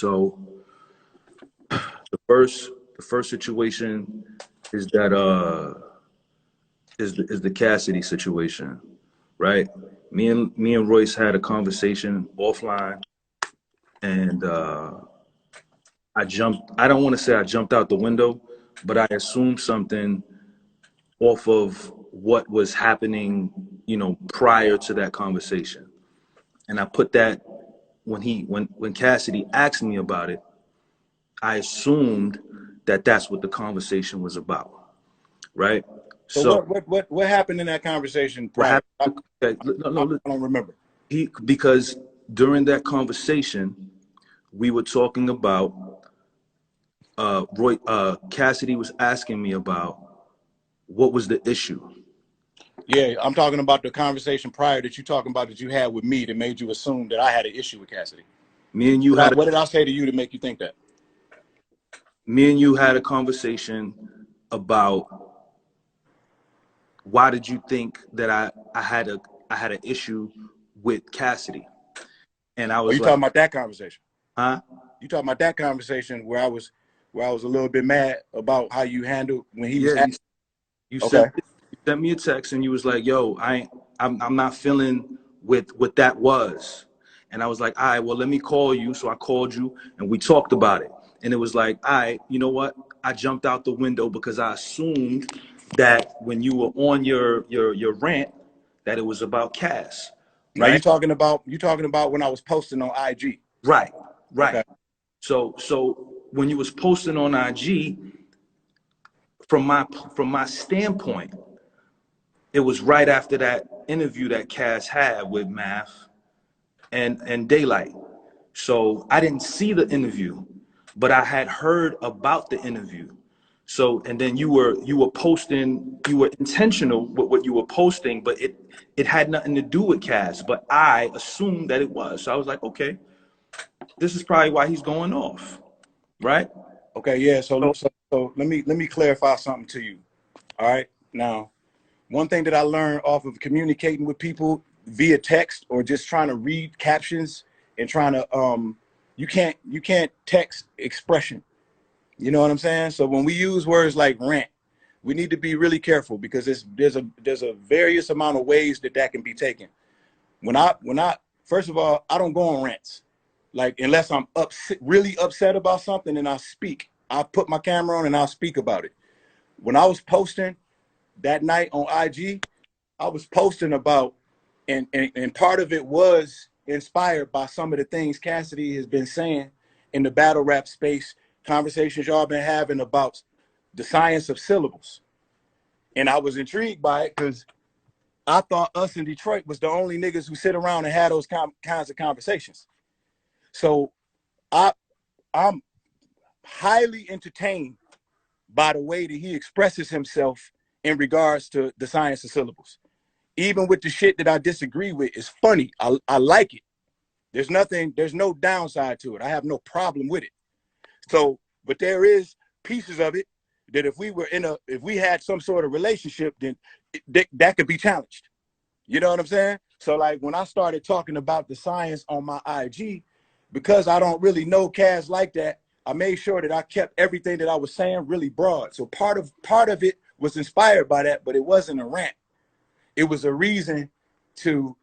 So the first situation is that is the Cassidy situation, right? Me and Royce had a conversation offline, and I don't want to say I jumped out the window, but I assumed something off of what was happening, prior to that conversation. And I put that when Cassidy asked me about it, I assumed that that's what the conversation was about, right? So what happened in that conversation prior? I don't remember. Because during that conversation, we were talking about Cassidy was asking me about what was the issue. Yeah, I'm talking about the conversation prior that you talking about that you had with me that made you assume that I had an issue with Cassidy. Me and you what did I say to you to make you think that? Me and you had a conversation about why did you think that I had an issue with Cassidy, and I was talking about that conversation? Huh? You talking about that conversation where I was a little bit mad about how you handled when he was asking? You sent me a text and you was like, "Yo, I'm not feeling with what that was," and I was like, "All right, well, let me call you." So I called you and we talked about it, and it was like, "All right, you know what? I jumped out the window because I assumed that when you were on your rant that it was about Cass." Right? Now you talking about when I was posting on IG. Right. Okay. So when you was posting on IG, from my standpoint, it was right after that interview that Cass had with Math and Daylight. So I didn't see the interview, but I had heard about the interview. So, and then you were posting, you were intentional with what you were posting, but it had nothing to do with Cass, but I assumed that it was. So I was like, okay, this is probably why he's going off, right? Okay, yeah. So let me clarify something to you. All right. Now, one thing that I learned off of communicating with people via text or just trying to read captions and trying to you can't text expression. You know what I'm saying? So when we use words like rant, we need to be really careful because there's a various amount of ways that can be taken. When I first of all, I don't go on rants. Like, unless I'm really upset about something and I'll speak. I'll put my camera on and I'll speak about it. When I was posting that night on IG, I was posting about, and part of it was inspired by some of the things Cassidy has been saying in the battle rap space, conversations y'all been having about the science of syllables. And I was intrigued by it because I thought us in Detroit was the only niggas who sit around and have those kinds of conversations. So I'm highly entertained by the way that he expresses himself in regards to the science of syllables. Even with the shit that I disagree with, it's funny. I like it. There's no downside to it. I have no problem with it. So, but there is pieces of it that if we had some sort of relationship, then that could be challenged. You know what I'm saying? So like when I started talking about the science on my IG, because I don't really know Cass like that, I made sure that I kept everything that I was saying really broad. So part of it was inspired by that, but it wasn't a rant. It was a reason to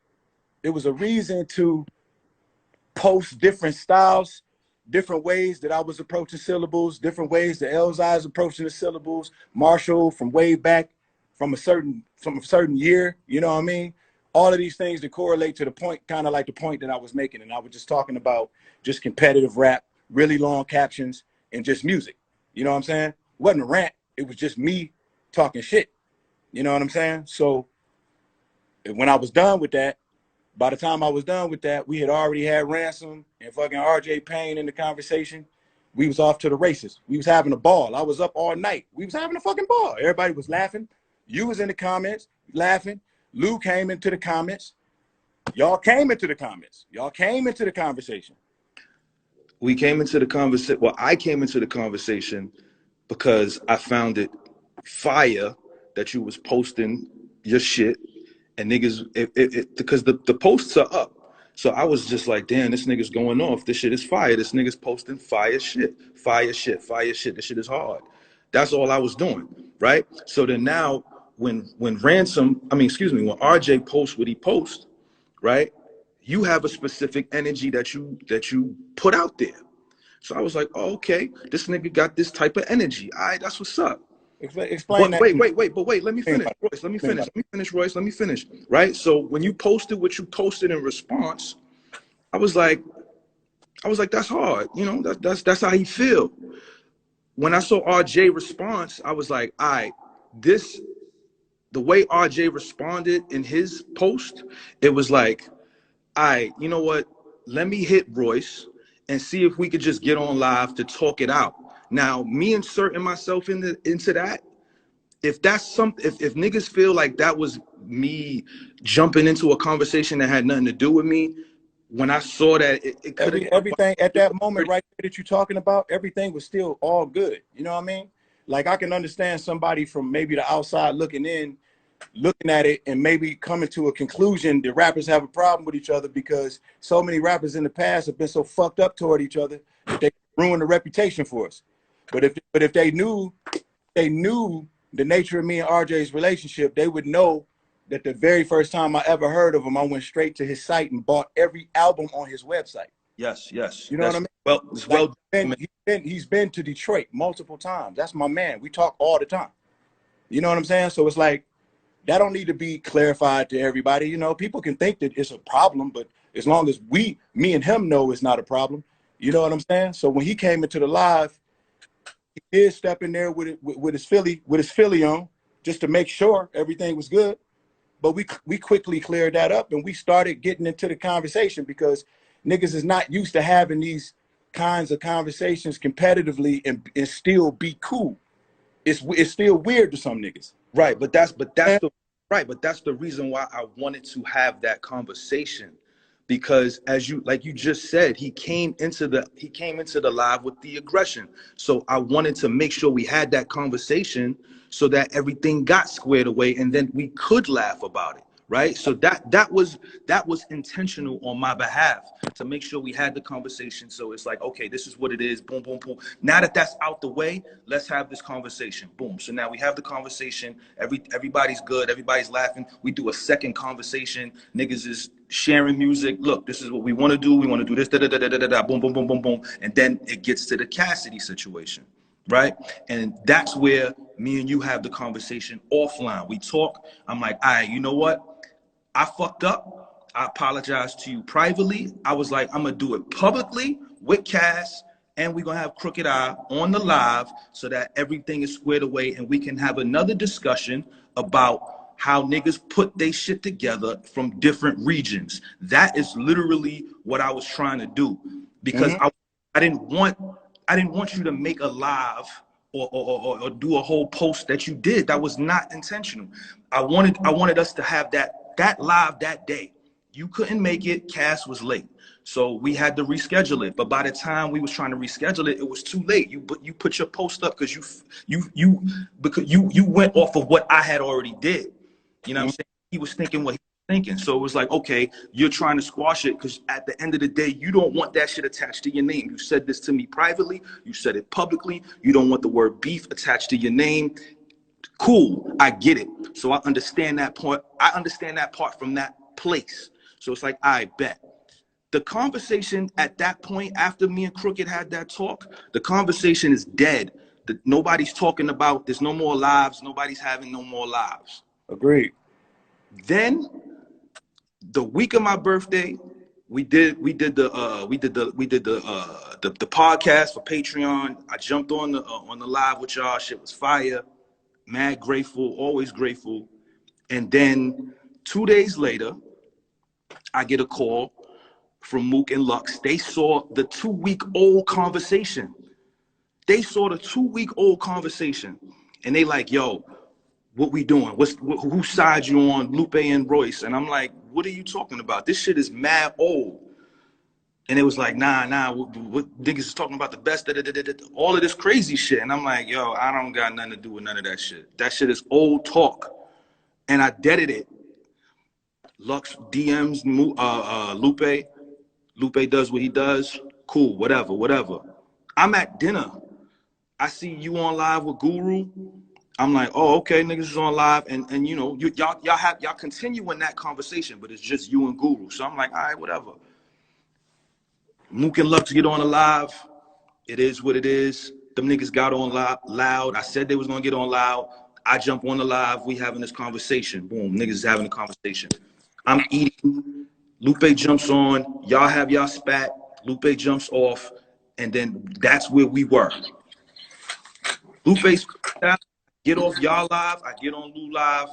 post different styles, different ways that I was approaching syllables, different ways that Elzai's approaching the syllables, Marshall from way back from a certain year, you know what I mean? All of these things that correlate to the point, kind of like the point that I was making. And I was just talking about just competitive rap, really long captions, and just music. You know what I'm saying? It wasn't a rant. It was just me talking shit. You know what I'm saying? So when I was done with that, by the time I was done with that, we had already had Ransom and fucking RJ Payne in the conversation. We was off to the races. We was having a ball. I was up all night. We was having a fucking ball. Everybody was laughing. You was in the comments laughing. Lou came into the comments. Y'all came into the comments. Y'all came into the conversation. We came into the conversation. Well, I came into the conversation because I found it fire that you was posting your shit and niggas, because the posts are up. So I was just like, damn, this nigga's going off. This shit is fire. This nigga's posting fire shit. Fire shit. Fire shit. This shit is hard. That's all I was doing, right? So then now when when RJ posts what he posts, right? You have a specific energy that you put out there. So I was like, oh, okay, this nigga got this type of energy. All right, that's what's up. Explain that. Wait, let me finish, Royce. Let me finish, Royce. Let me finish. Right? So when you posted what you posted in response, I was like, that's hard. You know, that's how he feel. When I saw RJ response, I was like, all right, the way RJ responded in his post, it was like, all right, you know what? Let me hit Royce and see if we could just get on live to talk it out. Now, me inserting myself into that, if that's something, if niggas feel like that was me jumping into a conversation that had nothing to do with me, when I saw that, it could have everything at that moment right there that you're talking about, everything was still all good. You know what I mean? Like I can understand somebody from maybe the outside looking in, looking at it and maybe coming to a conclusion that rappers have a problem with each other because so many rappers in the past have been so fucked up toward each other that they ruined the reputation for us. But if they knew the nature of me and RJ's relationship, they would know that the very first time I ever heard of him, I went straight to his site and bought every album on his website. Yes. You know what I mean? Well, it's like, he's been to Detroit multiple times. That's my man. We talk all the time. You know what I'm saying? So it's like, that don't need to be clarified to everybody. You know, people can think that it's a problem, but as long as me and him know it's not a problem, you know what I'm saying? So when he came into the live, he did step in there with his Philly on, just to make sure everything was good. But we quickly cleared that up and we started getting into the conversation because niggas is not used to having these kinds of conversations competitively and still be cool. It's still weird to some niggas. Right, but that's the reason why I wanted to have that conversation, because as you just said, he came into the live with the aggression. So I wanted to make sure we had that conversation so that everything got squared away and then we could laugh about it. Right. So that was intentional on my behalf to make sure we had the conversation. So it's like, OK, this is what it is. Boom, boom, boom. Now that that's out the way, let's have this conversation. Boom. So now we have the conversation. Everybody's good. Everybody's laughing. We do a second conversation. Niggas is sharing music. Look, this is what we want to do. We want to do this. Da, da, da, da, da, da, boom, boom, boom, boom, boom. And then it gets to the Cassidy situation. Right. And that's where me and you have the conversation offline. We talk. I'm like, all right, you know what? I fucked up. I apologize to you privately. I was like, I'm going to do it publicly with Cass, and we're going to have Crooked Eye on the live so that everything is squared away and we can have another discussion about how niggas put they shit together from different regions. That is literally what I was trying to do, because I didn't want you to make a live or do a whole post that you did. That was not intentional. I wanted us to have that live that day. You couldn't make it. Cass was late, so we had to reschedule it. But by the time we was trying to reschedule it, it was too late. You put your post up because you went off of what I had already did. You know what I'm saying? He was thinking what he was thinking. So it was like, okay, you're trying to squash it because at the end of the day, you don't want that shit attached to your name. You said this to me privately. You said it publicly. You don't want the word beef attached to your name. Cool, I get it. So I understand that part. I understand that part from that place. So it's like, I bet. The conversation at that point, after me and Crooked had that talk, the conversation is dead. Nobody's talking about, there's no more lives. Nobody's having no more lives. Agreed. Then the week of my birthday, we did the podcast for Patreon. I jumped on the live with y'all. Shit was fire. Mad grateful, always grateful. And then 2 days later, I get a call from Mook and Lux. They saw the 2-week-old conversation. And they like, yo, what we doing? Whose side you on, Lupe and Royce? And I'm like, what are you talking about? This shit is mad old. And it was like, nah, what niggas is talking about the best, all of this crazy shit. And I'm like, yo, I don't got nothing to do with none of that shit. That shit is old talk. And I deaded it. Lux DMs Lupe. Lupe does what he does. Cool, whatever. I'm at dinner. I see you on live with Guru. I'm like, oh, okay, niggas is on live, and you know, y'all continue in that conversation, but it's just you and Guru. So I'm like, all right, whatever. Mook and Lux get on the live. It is what it is. Them niggas got on loud. I said they was gonna get on loud. I jump on the live. We having this conversation. Boom, niggas is having a conversation. I'm eating. Lupe jumps on. Y'all have y'all spat. Lupe jumps off, and then that's where we were. Lupe's get off y'all live. I get on Lou live,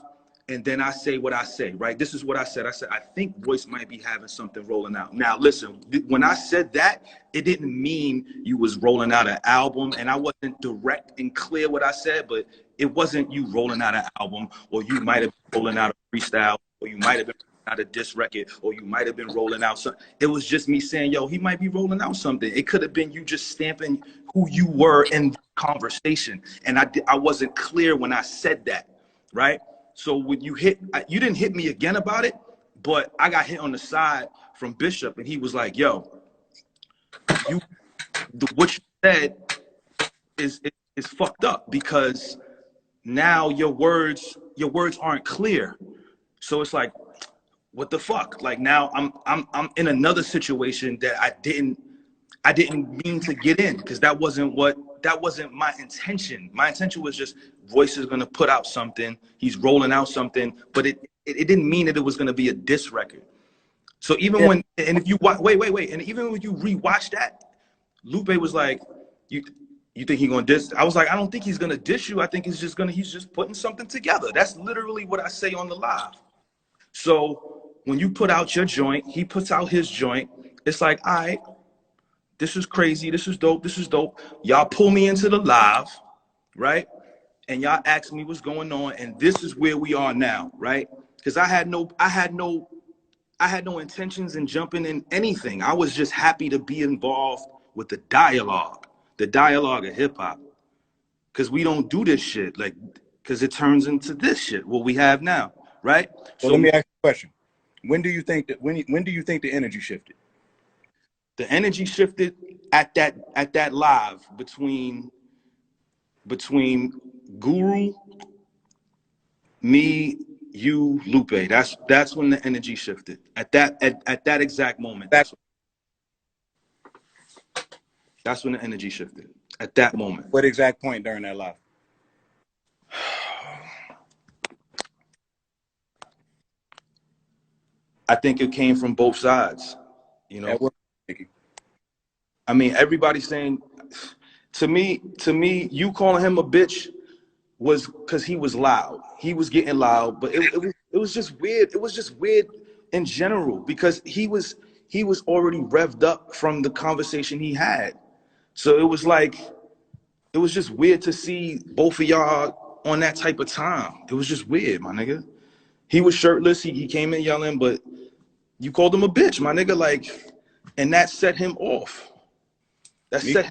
and then I say what I say. Right? This is what I said. I said I think Royce might be having something rolling out. Now listen, when I said that, it didn't mean you was rolling out an album, and I wasn't direct and clear what I said, but it wasn't you rolling out an album, or you might have been rolling out a freestyle, or you might have been out a diss record, or you might have been rolling out something. It was just me saying, yo, he might be rolling out something. It could have been you just stamping who you were in the conversation. And I wasn't clear when I said that, right? So when you didn't hit me again about it, but I got hit on the side from Bishop, and he was like, yo, what you said is fucked up, because now your words aren't clear. So it's like, what the fuck? Like now I'm in another situation that I didn't mean to get in, because that wasn't my intention. My intention was just Royce is gonna put out something, he's rolling out something, but it didn't mean that it was gonna be a diss record. So even when, and if you wait, and even when you rewatch that, Lupe was like, you think he gonna diss? I was like, I don't think he's gonna diss you. I think he's just putting something together. That's literally what I say on the live. So when you put out your joint, he puts out his joint. It's like, all right, this is crazy. This is dope. Y'all pull me into the live, right? And y'all ask me what's going on, and this is where we are now, right? Because I had no intentions in jumping in anything. I was just happy to be involved with the dialogue of hip hop. Because we don't do this shit, like, because it turns into this shit, what we have now, right? So let me ask you a question. When do you think the energy shifted? The energy shifted at that live between Guru, me, you, Lupe. That's when the energy shifted. At that exact moment. That's when the energy shifted. At that moment. What exact point during that live? I think it came from both sides, you know. I mean, everybody's saying, to me, you calling him a bitch was because he was loud. He was getting loud, but it was just weird. It was just weird in general, because he was already revved up from the conversation he had. So it was like, it was just weird to see both of y'all on that type of time. It was just weird, my nigga. He was shirtless. He came in yelling, but you called him a bitch, my nigga. Like, and that set him off. Me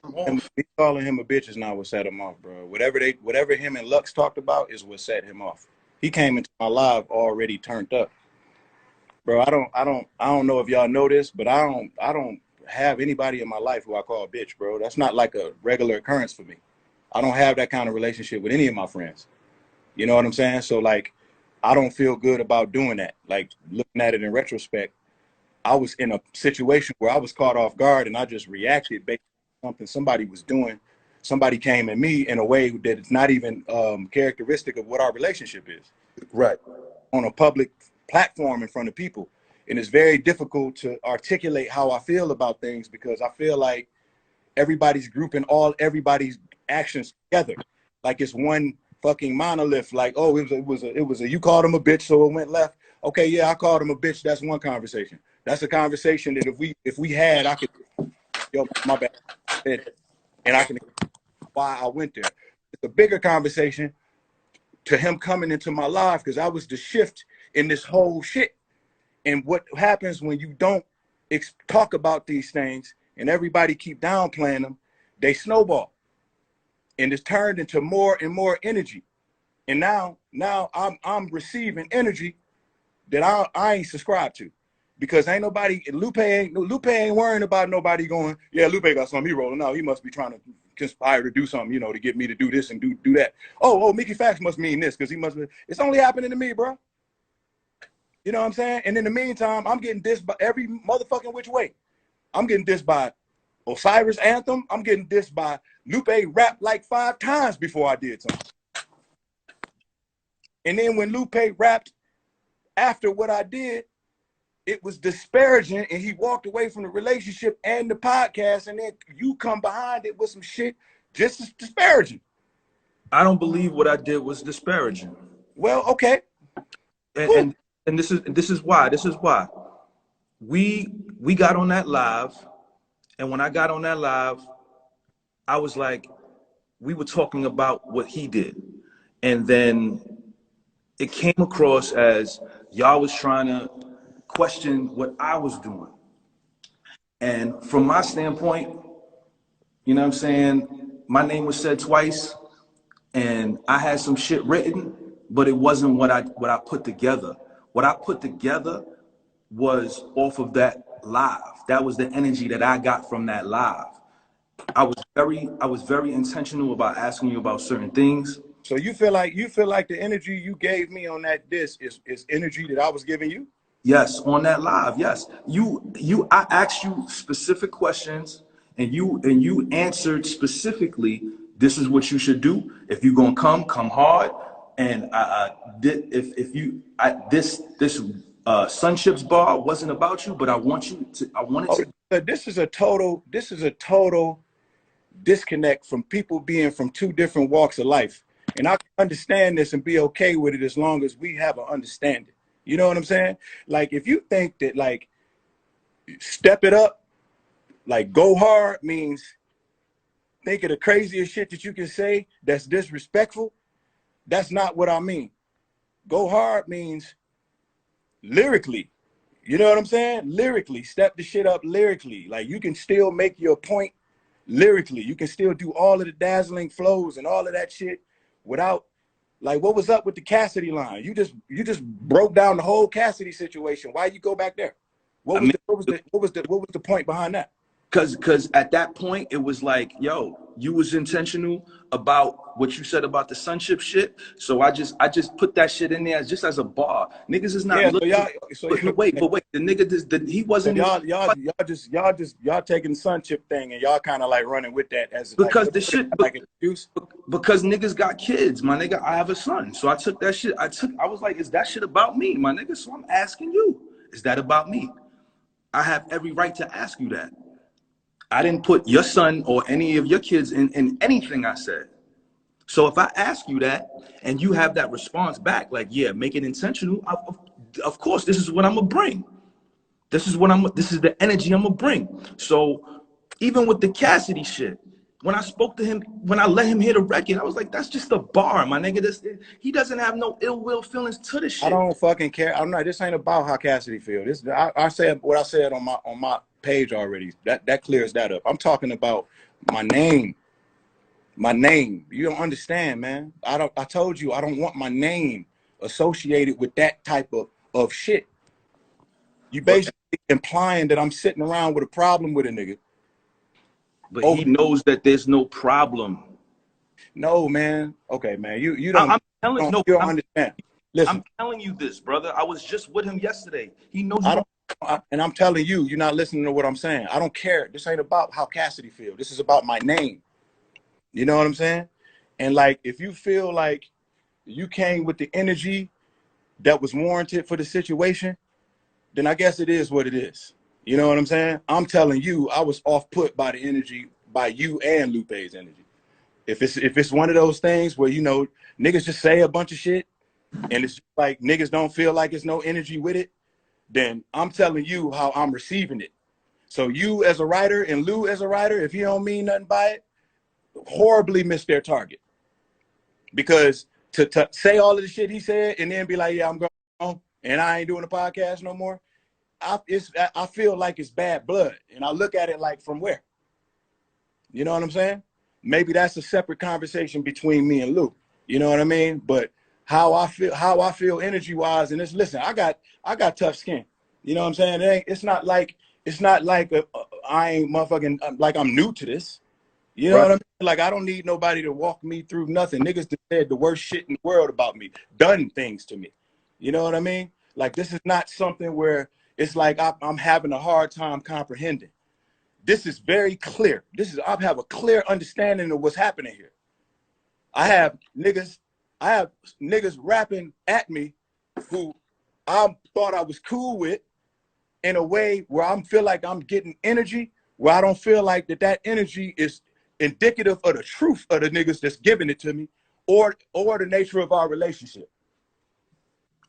calling him a bitch is not what set him off, bro. Whatever him and Lux talked about is what set him off. He came into my live already turned up. Bro, I don't know if y'all know this, but I don't have anybody in my life who I call a bitch, bro. That's not like a regular occurrence for me. I don't have that kind of relationship with any of my friends. You know what I'm saying? So like, I don't feel good about doing that. Like, looking at it in retrospect, I was in a situation where I was caught off guard and I just reacted based on something somebody was doing. Somebody came at me in a way that it's not even characteristic of what our relationship is. Right. On a public platform in front of people. And it's very difficult to articulate how I feel about things, because I feel like everybody's grouping everybody's actions together. Like it's one fucking monolith. Like, oh, it was a you called him a bitch, so it went left. Okay, yeah, I called him a bitch. That's one conversation. That's a conversation that if we had, I could, yo, my bad, and I can why I went there. It's a bigger conversation to him coming into my life, because I was the shift in this whole shit. And what happens when you don't talk about these things and everybody keep downplaying them, they snowball. And it's turned into more and more energy. And now I'm receiving energy that I ain't subscribed to. Because ain't nobody, Lupe ain't worrying about nobody going, yeah, Lupe got something he rolling out. He must be trying to conspire to do something, you know, to get me to do this and do that. Oh, Mickey Factz must mean this because he must be, it's only happening to me, bro. You know what I'm saying? And in the meantime, I'm getting dissed by every motherfucking which way. I'm getting dissed by Osiris Anthem. I'm getting dissed by Lupe rapped like 5 times before I did something. And then when Lupe rapped after what I did, it was disparaging, and he walked away from the relationship and the podcast, and then you come behind it with some shit just as disparaging. I don't believe what I did was disparaging. Well, okay. And this is why we got on that live, and when I got on that live, I was like, we were talking about what he did, and then it came across as y'all was trying to question what I was doing. And from my standpoint, you know what I'm saying, my name was said twice, and I had some shit written, but it wasn't what I put together. What I put together was off of that live. That was the energy that I got from that live. I was very intentional about asking you about certain things. So you feel like the energy you gave me on that disc is energy that I was giving you? Yes, on that live. Yes, I asked you specific questions, and you answered specifically. This is what you should do. If you're gonna come hard. And this Sunships bar wasn't about you, but I wanted to. This is a total disconnect from people being from 2 different walks of life, and I can understand this and be okay with it as long as we have an understanding. You know what I'm saying? Like, if you think that, like, step it up, like, go hard means think of the craziest shit that you can say that's disrespectful, that's not what I mean. Go hard means lyrically. You know what I'm saying? Lyrically, step the shit up lyrically. Like, you can still make your point lyrically. You can still do all of the dazzling flows and all of that shit without, like, what was up with the Cassidy line? You just broke down the whole Cassidy situation. Why you go back there? What was the point behind that? Because at that point it was like, yo, you was intentional about what you said about the Sunship shit. So I just put that shit in there just as a bar. Niggas is not looking. Wait, the nigga he wasn't. So y'all taking the Sunship thing and y'all kind of like running with that as because like, the shit like an excuse. Because niggas got kids, my nigga. I have a son, so I took that shit. I was like, is that shit about me, my nigga? So I'm asking you, is that about me? I have every right to ask you that. I didn't put your son or any of your kids in anything I said. So if I ask you that and you have that response back, like, yeah, make it intentional, of course, this is what I'm gonna bring. This is the energy I'm gonna bring. So even with the Cassidy shit, when I spoke to him, when I let him hear the record, I was like, that's just a bar, my nigga. He doesn't have no ill will feelings to the shit. I don't fucking care. This ain't about how Cassidy feel. I said what I said on my page already. That clears that up. I'm talking about my name. My name. You don't understand, man. I told you I don't want my name associated with that type of shit. You basically implying that I'm sitting around with a problem with a nigga. But he knows that there's no problem. No, man. Okay, man. You don't understand. Listen, I'm telling you this, brother. I was just with him yesterday. He knows. And I'm telling you, you're not listening to what I'm saying. I don't care. This ain't about how Cassidy feels. This is about my name. You know what I'm saying? And like, if you feel like you came with the energy that was warranted for the situation, then I guess it is what it is. You know what I'm saying? I'm telling you, I was off put by the energy, by you and Lupe's energy. If it's one of those things where, you know, niggas just say a bunch of shit and it's like niggas don't feel like there's no energy with it, then I'm telling you how I'm receiving it. So you as a writer and Lou as a writer, if you don't mean nothing by it, horribly missed their target. Because to say all of the shit he said and then be like, yeah, I'm going and I ain't doing a podcast no more, I feel like it's bad blood. And I look at it like, from where? You know what I'm saying? Maybe that's a separate conversation between me and Lou. You know what I mean? But how I feel energy wise. And it's, listen, I got tough skin. You know what I'm saying? It's not like I ain't motherfucking like I'm new to this. You know what I mean? Like, I don't need nobody to walk me through nothing. Niggas that said the worst shit in the world about me, done things to me. You know what I mean? Like, this is not something where it's like I'm having a hard time comprehending. This is very clear. I have a clear understanding of what's happening here. I have niggas rapping at me who I thought I was cool with, in a way where I feel like I'm getting energy, where I don't feel like that energy is indicative of the truth of the niggas that's giving it to me, or the nature of our relationship.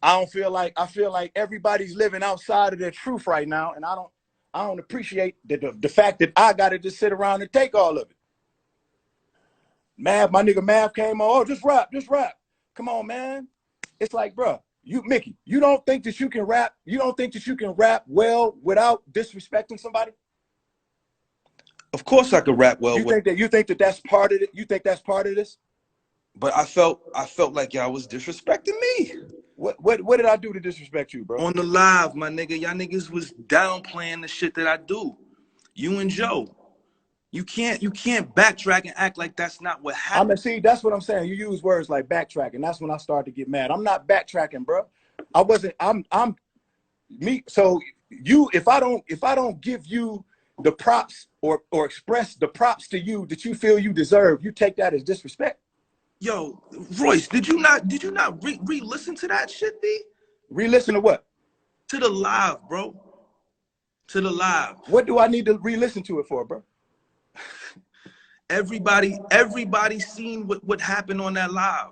I feel like everybody's living outside of their truth right now, and I don't appreciate the fact that I gotta just sit around and take all of it. My nigga Mav came on, oh, just rap. Come on, man. It's like, bro, Mickey, you don't think that you can rap? You don't think that you can rap well without disrespecting somebody? Of course I could rap well. You think that that's part of it? You think that's part of this? But I felt like y'all was disrespecting me. What did I do to disrespect you, bro? On the live, my nigga, y'all niggas was downplaying the shit that I do. You and Joe. You can't backtrack and act like that's not what happened. I mean, see, that's what I'm saying. You use words like backtracking. That's when I started to get mad. I'm not backtracking, bro. I'm me. So if I don't give you the props or express the props to you that you feel you deserve, you take that as disrespect. Yo, Royce, did you not re-listen to that shit, B? Re-listen to what? To the live, bro. To the live. What do I need to re-listen to it for, bro? Everybody seen what happened on that live.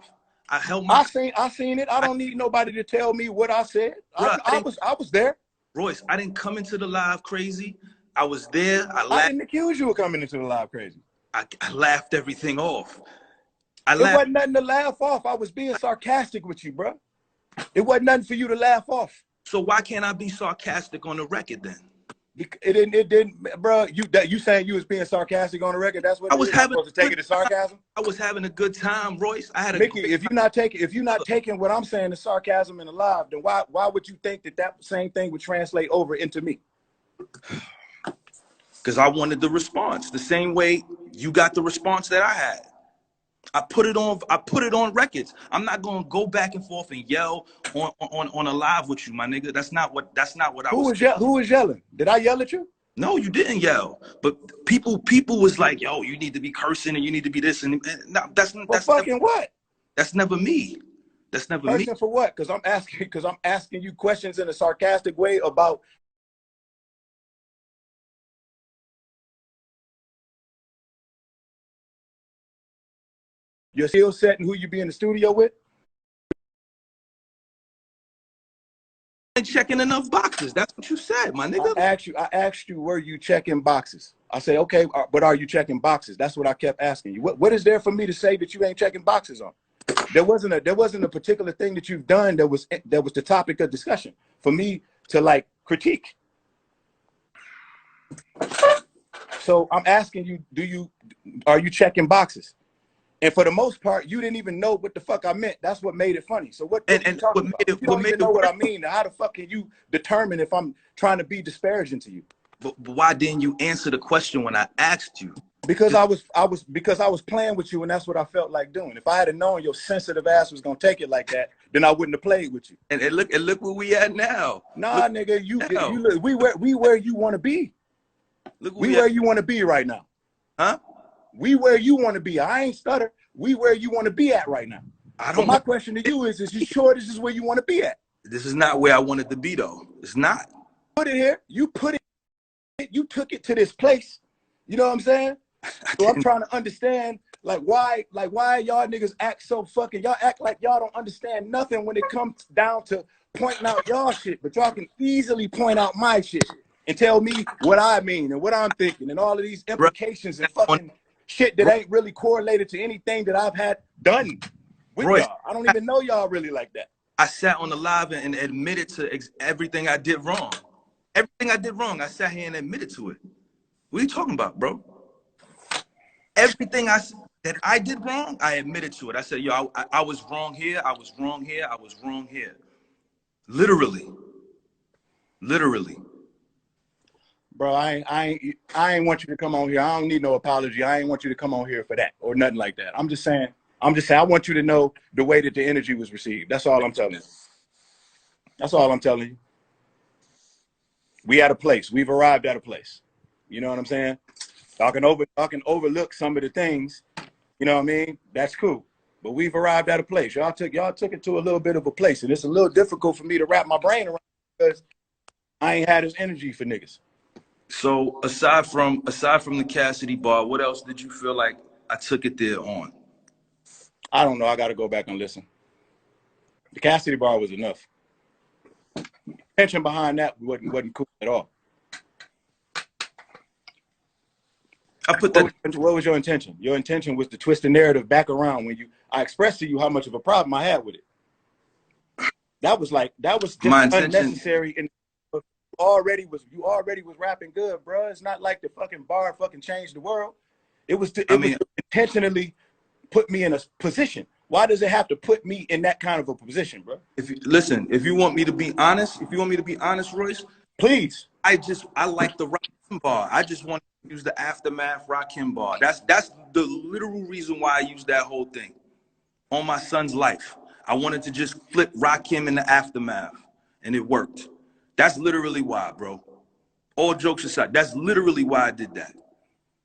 I seen it. I don't need nobody to tell me what I said. Bruh, I was there. Royce, I didn't come into the live crazy. I was there. I didn't accuse you of coming into the live crazy. I laughed everything off. It wasn't nothing to laugh off. I was being sarcastic with you, bro. It wasn't nothing for you to laugh off. So why can't I be sarcastic on the record then? It didn't, bro. You saying you was being sarcastic on the record? That's what I was having. Supposed to take it as sarcasm. I was having a good time, Royce. I had a. Mickey, if you're not taking what I'm saying as sarcasm in the live, then why would you think that same thing would translate over into me? Because I wanted the response the same way you got the response that I had. I put it on records. I'm not gonna go back and forth and yell on a live with you, my nigga. That's not what I was. Who was yelling? Did I yell at you? No, you didn't yell. But people was like, yo, you need to be cursing and you need to be this and no, that's fucking what? That's never me. That's never cursing me. For what? Because I'm asking you questions in a sarcastic way about. Your skill set and who you be in the studio with? And checking enough boxes. That's what you said, my nigga. I asked you, were you checking boxes? I say, okay, but are you checking boxes? That's what I kept asking you. What is there for me to say that you ain't checking boxes on? There wasn't a particular thing that you've done that was the topic of discussion for me to like critique. So I'm asking you, are you checking boxes? And for the most part, you didn't even know what the fuck I meant. That's what made it funny. So what you talking about? If you don't even know what I mean, how the fuck can you determine if I'm trying to be disparaging to you? But why didn't you answer the question when I asked you? Because I was playing with you, and that's what I felt like doing. If I had known your sensitive ass was gonna take it like that, then I wouldn't have played with you. And look where we at now. Nah, look, nigga, we where you want to be. We where you want to be right now. Huh? We where you want to be. I ain't stutter. We where you want to be at right now. But my question to you is you sure this is where you want to be at? This is not where I wanted to be, though. It's not. Put it here. You put it. You took it to this place. You know what I'm saying? So I'm trying to understand, why y'all niggas act so fucking. Y'all act like y'all don't understand nothing when it comes down to pointing out y'all shit, but y'all can easily point out my shit and tell me what I mean and what I'm thinking and all of these implications and fucking shit that ain't really correlated to anything that I've had done with y'all. I don't even know y'all really like that. I sat on the live and admitted to everything I did wrong. Everything I did wrong, I sat here and admitted to it. What are you talking about, bro? Everything that I did wrong, I admitted to it. I said, yo, I was wrong here. I was wrong here. I was wrong here. Literally. Literally. Bro, I ain't want you to come on here. I don't need no apology. I ain't want you to come on here for that or nothing like that. I'm just saying, I want you to know the way that the energy was received. That's all I'm telling you. That's all I'm telling you. We at a place. We've arrived at a place. You know what I'm saying? Y'all can overlook some of the things. You know what I mean? That's cool. But we've arrived at a place. Y'all took it to a little bit of a place. And it's a little difficult for me to wrap my brain around because I ain't had this energy for niggas. So aside from the Cassidy bar, what else did you feel like I took it there on? I don't know. I got to go back and listen. The Cassidy bar was enough. Tension behind that wasn't cool at all. I put that. What was your intention? Your intention was to twist the narrative back around when I expressed to you how much of a problem I had with it. That was just My intention, unnecessary. And you already was rapping good, bro. It's not like the fucking bar fucking changed the world. It was to intentionally put me in a position. Why does it have to put me in that kind of a position, bro? If you want me to be honest, Royce, please. I like the Rakim bar. I just want to use the Aftermath Rakim bar. That's the literal reason why I used that whole thing on my son's life. I wanted to just flip Rakim in the Aftermath, and it worked. That's literally why, bro. All jokes aside, that's literally why I did that.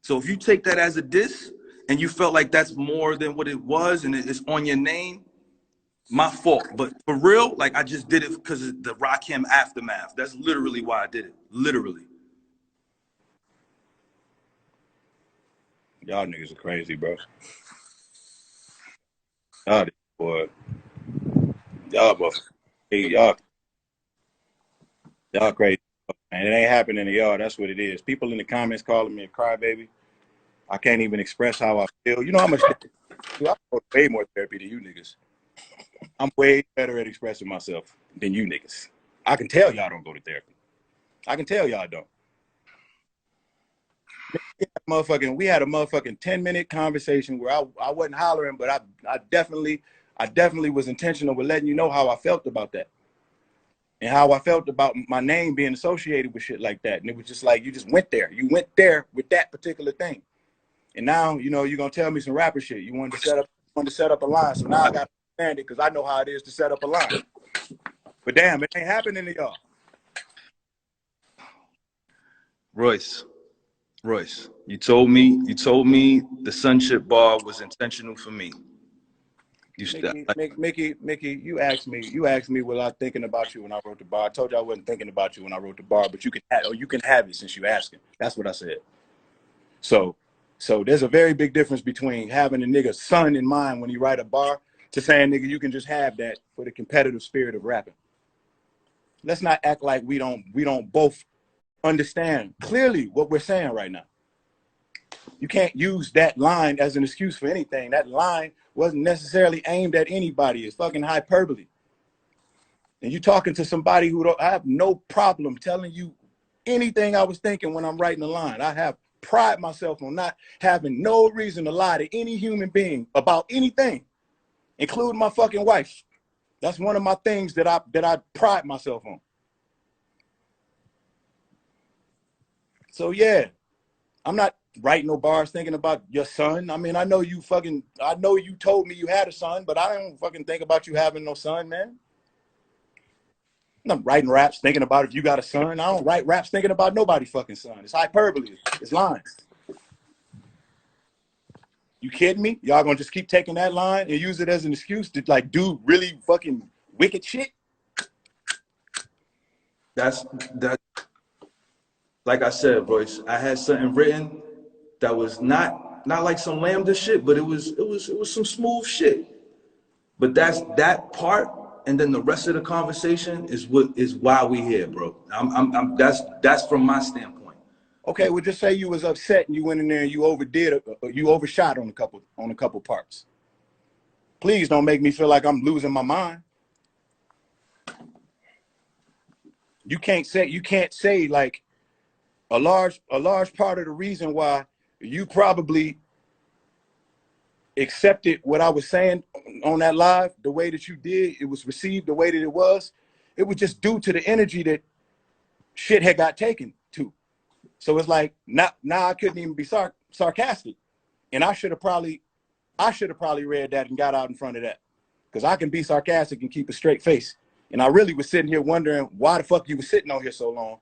So if you take that as a diss and you felt like that's more than what it was and it's on your name, my fault. But for real, like I just did it because of the Rakim Aftermath. That's literally why I did it. Literally. Y'all niggas are crazy, bro. Y'all, boy. Y'all crazy. And it ain't happening to y'all. That's what it is. People in the comments calling me a crybaby. I can't even express how I feel. You know how much I go to way more therapy than you niggas. I'm way better at expressing myself than you niggas. I can tell y'all don't go to therapy. I can tell y'all don't. We had a motherfucking 10-minute conversation where I wasn't hollering, but I definitely was intentional with letting you know how I felt about that. And how I felt about my name being associated with shit like that. And it was just like, you just went there. You went there with that particular thing. And now, you know, you're going to tell me some rapper shit. You wanted to set up a line. So now I got to understand it because I know how it is to set up a line. But damn, it ain't happening to y'all. Royce, you told me the Sunship bar was intentional for me. Mickey, you asked me was I thinking about you when I wrote the bar. I told you I wasn't thinking about you when I wrote the bar, but you can have it since you asking. That's what I said. So there's a very big difference between having a nigga's son in mind when you write a bar to saying, nigga, you can just have that for the competitive spirit of rapping. Let's not act like we don't both understand clearly what we're saying right now. You can't use that line as an excuse for anything. That line wasn't necessarily aimed at anybody. It's fucking hyperbole. And you talking to somebody I have no problem telling you anything I was thinking when I'm writing a line. I have pride myself on not having no reason to lie to any human being about anything, including my fucking wife. That's one of my things that I pride myself on. So yeah, I'm not writing no bars thinking about your son. I mean, I know you told me you had a son, but I don't fucking think about you having no son, man. I'm not writing raps thinking about if you got a son. I don't write raps thinking about nobody's fucking son. It's hyperbole. It's lines. You kidding me? Y'all gonna just keep taking that line and use it as an excuse to like do really fucking wicked shit? That's like I said, Royce. I had something written that was not like some lambda shit, but it was some smooth shit. But that's that part, and then the rest of the conversation is why we here, bro. That's from my standpoint. Okay, well, just say you was upset and you went in there and you overshot on a couple parts. Please don't make me feel like I'm losing my mind. You can't say like a large part of the reason why you probably accepted what I was saying on that live the way that you did, it was received the way that it was just due to the energy that shit had got taken to. So it's like now I couldn't even be sarcastic. And I should have probably read that and got out in front of that. Because I can be sarcastic and keep a straight face. And I really was sitting here wondering why the fuck you was sitting on here so long,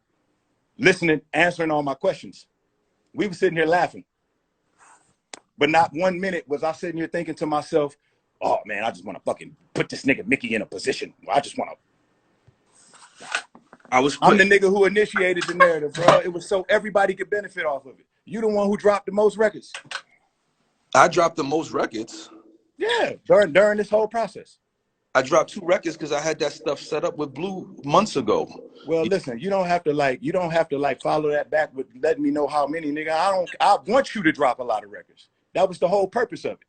listening, answering all my questions. We were sitting here laughing. But not 1 minute was I sitting here thinking to myself, oh man, I just want to fucking put this nigga Mickey in a position where I just want to. I'm the nigga who initiated the narrative, bro. It was so everybody could benefit off of it. You the one who dropped the most records. I dropped the most records. Yeah, during this whole process. I dropped 2 records because I had that stuff set up with Blue months ago. Well, listen, you don't have to follow that back with letting me know how many, nigga. I want you to drop a lot of records. That was the whole purpose of it.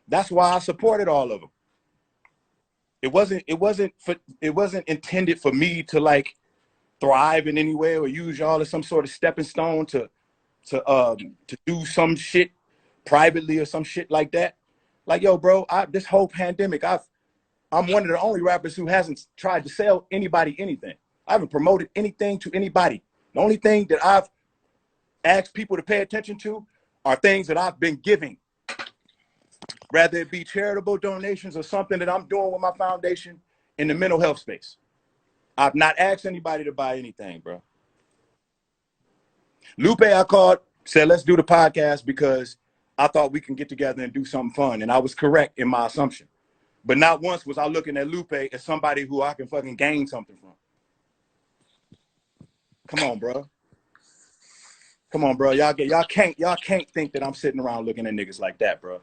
That's why I supported all of them. It wasn't intended for me to like thrive in any way or use y'all as some sort of stepping stone to do some shit privately or some shit like that. Like, yo, bro, this whole pandemic, I'm one of the only rappers who hasn't tried to sell anybody anything. I haven't promoted anything to anybody. The only thing that I've asked people to pay attention to are things that I've been giving. Rather it be charitable donations or something that I'm doing with my foundation in the mental health space. I've not asked anybody to buy anything, bro. Lupe, I called, said, let's do the podcast because I thought we can get together and do something fun. And I was correct in my assumption. But not once was I looking at Lupe as somebody who I can fucking gain something from. Come on, bro. Come on, bro. Y'all can't think that I'm sitting around looking at niggas like that, bro.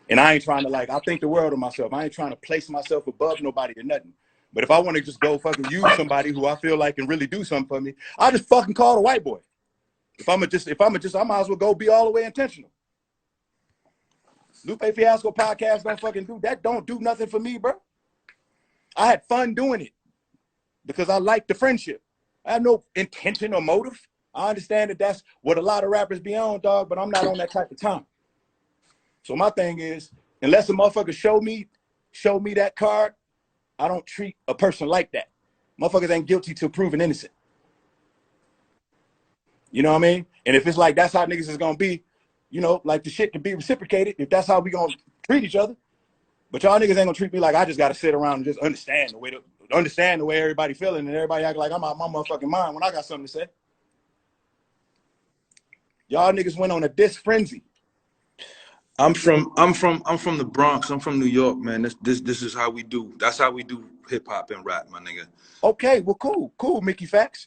And I ain't trying to I think the world of myself. I ain't trying to place myself above nobody or nothing. But if I want to just go fucking use somebody who I feel like can really do something for me, I just fucking call the white boy. I might as well go be all the way intentional. Lupe Fiasco podcast don't do nothing for me, bro. I had fun doing it because I like the friendship. I have no intention or motive. I understand that that's what a lot of rappers be on, dog, but I'm not on that type of time. So my thing is, unless a motherfucker show me that card, I don't treat a person like that. Motherfuckers ain't guilty till proven innocent. You know what I mean? And if it's like that's how niggas is gonna be, you know, like the shit can be reciprocated if that's how we gonna treat each other. But y'all niggas ain't gonna treat me like I just gotta sit around and just understand the way everybody feeling and everybody act like I'm out my motherfucking mind when I got something to say. Y'all niggas went on a diss frenzy. I'm from the Bronx. I'm from New York, man. This is how we do. That's how we do hip hop and rap, my nigga. Okay, well, cool, Mickey Factz.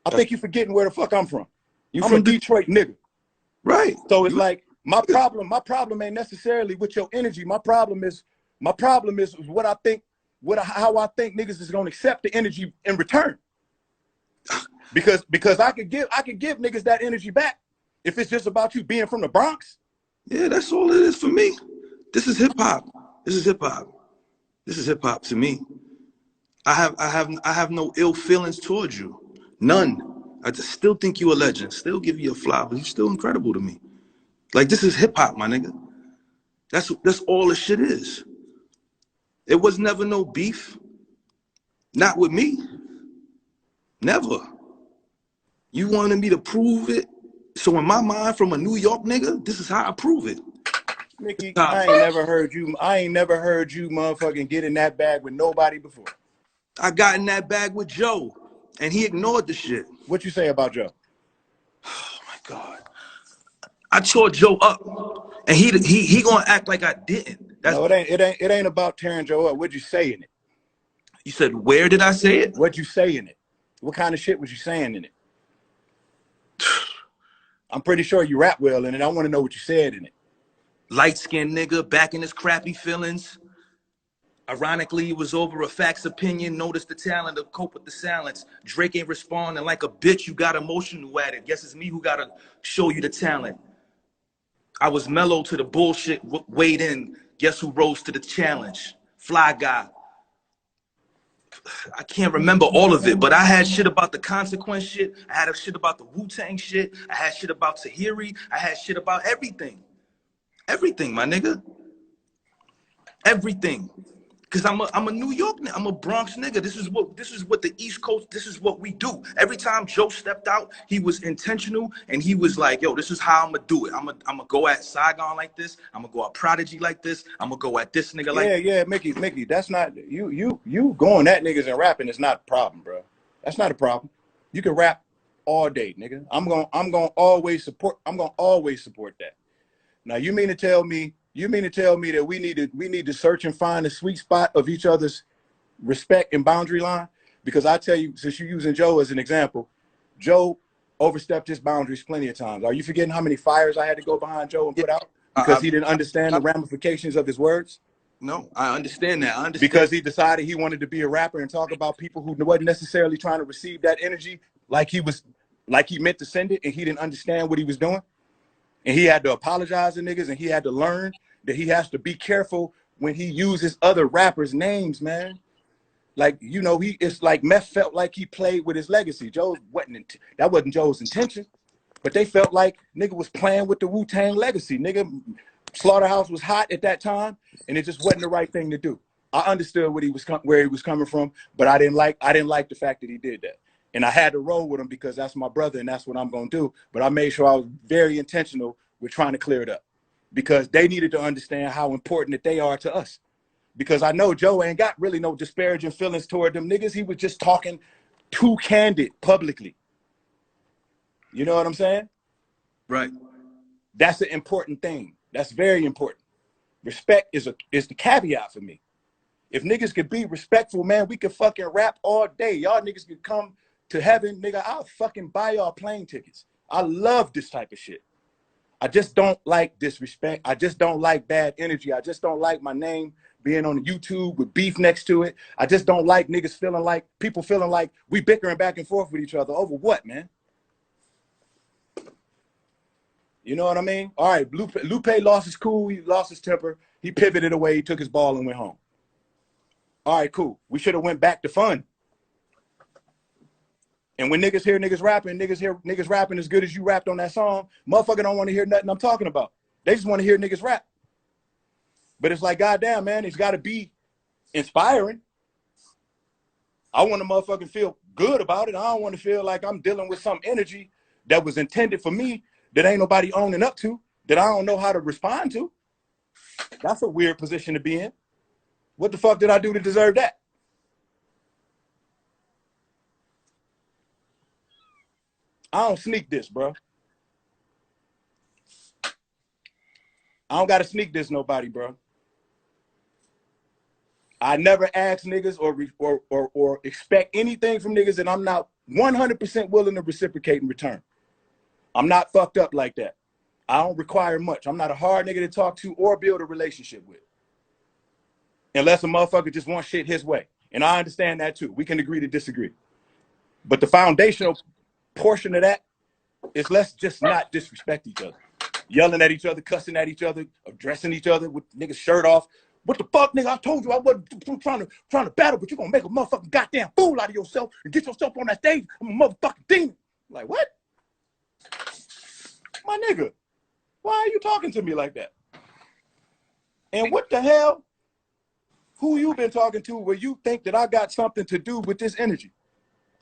I think you forgetting where the fuck I'm from. I'm a Detroit nigga. Right. So it's like my problem ain't necessarily with your energy. My problem is what I think, how I think niggas is gonna accept the energy in return. Because I could give niggas that energy back if it's just about you being from the Bronx. Yeah, that's all it is for me. This is hip hop. This is hip hop. This is hip hop to me. I have no ill feelings towards you. None. I just still think you a legend. Still give you a flower. You're still incredible to me. Like, this is hip hop, my nigga. That's all the shit is. It was never no beef. Not with me. Never. You wanted me to prove it. So in my mind, from a New York nigga, this is how I prove it. Mickey, I ain't never heard you motherfucking get in that bag with nobody before. I got in that bag with Joe, and he ignored the shit. What you say about Joe? Oh my God. I tore Joe up, and he gonna act like I didn't. No, it ain't about tearing Joe up. What'd you say in it? You said, where did I say it? What'd you say in it? What kind of shit was you saying in it? I'm pretty sure you rap well in it. I want to know what you said in it. Light-skinned nigga, back in his crappy feelings. Ironically, it was over a Factz opinion. Notice the talent to cope with the silence. Drake ain't responding like a bitch. You got emotional at it. Guess it's me who got to show you the talent. I was mellow to the bullshit, weighed in. Guess who rose to the challenge? Fly guy. I can't remember all of it, but I had shit about the Consequence shit. I had a shit about the Wu-Tang shit. I had shit about Tahiri. I had shit about everything. Everything, my nigga. everything. Cause I'm a New York nigga. I'm a Bronx nigga. This is what the East Coast, this is what we do. Every time Joe stepped out, he was intentional and he was like, yo, this is how I'm gonna do it. I'm gonna go at Saigon like this. I'm gonna go at Prodigy like this. I'm gonna go at this nigga like this. Yeah, Mickey, that's not you going at niggas and rapping is not a problem, bro. That's not a problem. You can rap all day, nigga. I'm gonna always support that. Now you mean to tell me that we need to search and find the sweet spot of each other's respect and boundary line? Because I tell you, since you're using Joe as an example, Joe overstepped his boundaries plenty of times. Are you forgetting how many fires I had to go behind Joe and put out because he didn't understand the ramifications of his words? No, I understand that. I understand. Because he decided he wanted to be a rapper and talk about people who wasn't necessarily trying to receive that energy like he meant to send it, and he didn't understand what he was doing. And he had to apologize to niggas, and he had to learn that he has to be careful when he uses other rappers' names, man. Like, you know, it's like Meth felt like he played with his legacy. That wasn't Joe's intention, but they felt like nigga was playing with the Wu-Tang legacy. Nigga, Slaughterhouse was hot at that time, and it just wasn't the right thing to do. I understood where he was coming from, but I didn't like the fact that he did that. And I had to roll with him because that's my brother and that's what I'm going to do. But I made sure I was very intentional with trying to clear it up because they needed to understand how important that they are to us. Because I know Joe ain't got really no disparaging feelings toward them niggas. He was just talking too candid publicly. You know what I'm saying? Right. That's an important thing. That's very important. Respect is the caveat for me. If niggas could be respectful, man, we could fucking rap all day. Y'all niggas could come to heaven, nigga. I'll fucking buy y'all plane tickets. I love this type of shit. I just don't like disrespect. I just don't like bad energy. I just don't like my name being on YouTube with beef next to it. I just don't like niggas people feeling like we bickering back and forth with each other over what, man? You know what I mean? All right, Lupe lost his cool. He lost his temper. He pivoted away. He took his ball and went home. All right, cool. We should have went back to fun. And when niggas hear niggas rapping, niggas rapping as good as you rapped on that song, motherfucker don't want to hear nothing I'm talking about. They just want to hear niggas rap. But it's like, goddamn, man, it's got to be inspiring. I want to motherfucking feel good about it. I don't want to feel like I'm dealing with some energy that was intended for me that ain't nobody owning up to, that I don't know how to respond to. That's a weird position to be in. What the fuck did I do to deserve that? I don't sneak this, bro. I don't got to sneak this nobody, bro. I never ask niggas or expect anything from niggas that I'm not 100% willing to reciprocate in return. I'm not fucked up like that. I don't require much. I'm not a hard nigga to talk to or build a relationship with. Unless a motherfucker just wants shit his way. And I understand that too. We can agree to disagree. But the foundational portion of that is let's just not disrespect each other. Yelling at each other, cussing at each other, addressing each other with niggas' shirt off. What the fuck, nigga? I told you I wasn't trying to battle, but you're gonna make a motherfucking goddamn fool out of yourself and get yourself on that stage. I'm a motherfucking demon. Like, what? My nigga, why are you talking to me like that? And what the hell? Who you been talking to where you think that I got something to do with this energy?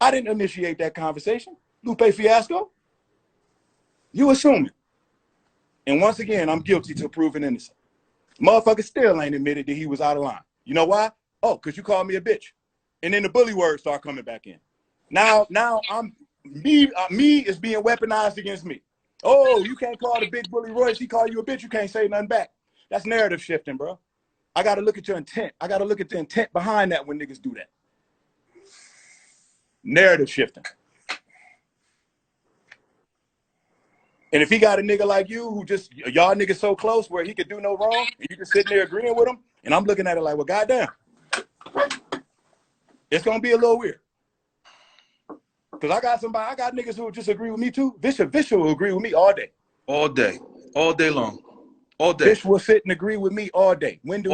I didn't initiate that conversation. Lupe Fiasco. You assuming. And once again, I'm guilty till proven innocent. Motherfucker still ain't admitted that he was out of line. You know why? Oh, because you called me a bitch. And then the bully words start coming back in. Now me is being weaponized against me. Oh, you can't call the big bully Royce. He called you a bitch. You can't say nothing back. That's narrative shifting, bro. I got to look at your intent. I got to look at the intent behind that when niggas do that. Narrative shifting. And if he got a nigga like you who just, y'all niggas so close where he could do no wrong, and you just sitting there agreeing with him, and I'm looking at it like, well, goddamn. It's going to be a little weird. Because I got niggas who will just agree with me too. Vish will agree with me all day. All day. All day long. All day. Vish will sit and agree with me all day. You'll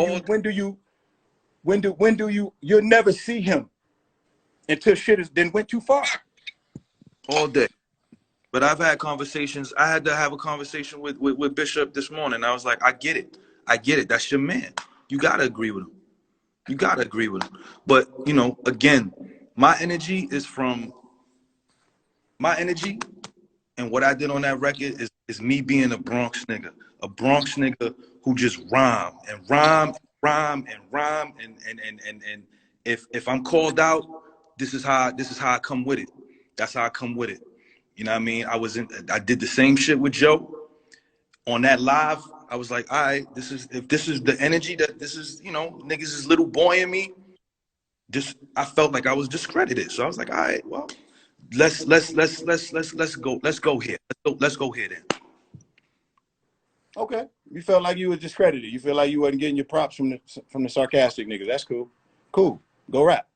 never see him until shit is then went too far. All day. But I've had conversations. I had to have a conversation with Bishop this morning. I was like, I get it. That's your man. You gotta agree with them. You gotta agree with them. But you know, again, my energy and what I did on that record is me being a Bronx nigga who just rhyme and rhyme and rhyme and rhyme and if I'm called out, this is how I come with it. That's how I come with it. You know what I mean? I did the same shit with Joe on that live. I was like, all right, if this is the energy that this is, you know, niggas is little boy in me. I felt like I was discredited. So I was like, all right, well, let's go here. Let's go here then. Okay. You felt like you were discredited. You feel like you wasn't getting your props from the sarcastic niggas. That's cool. Cool. Go rap.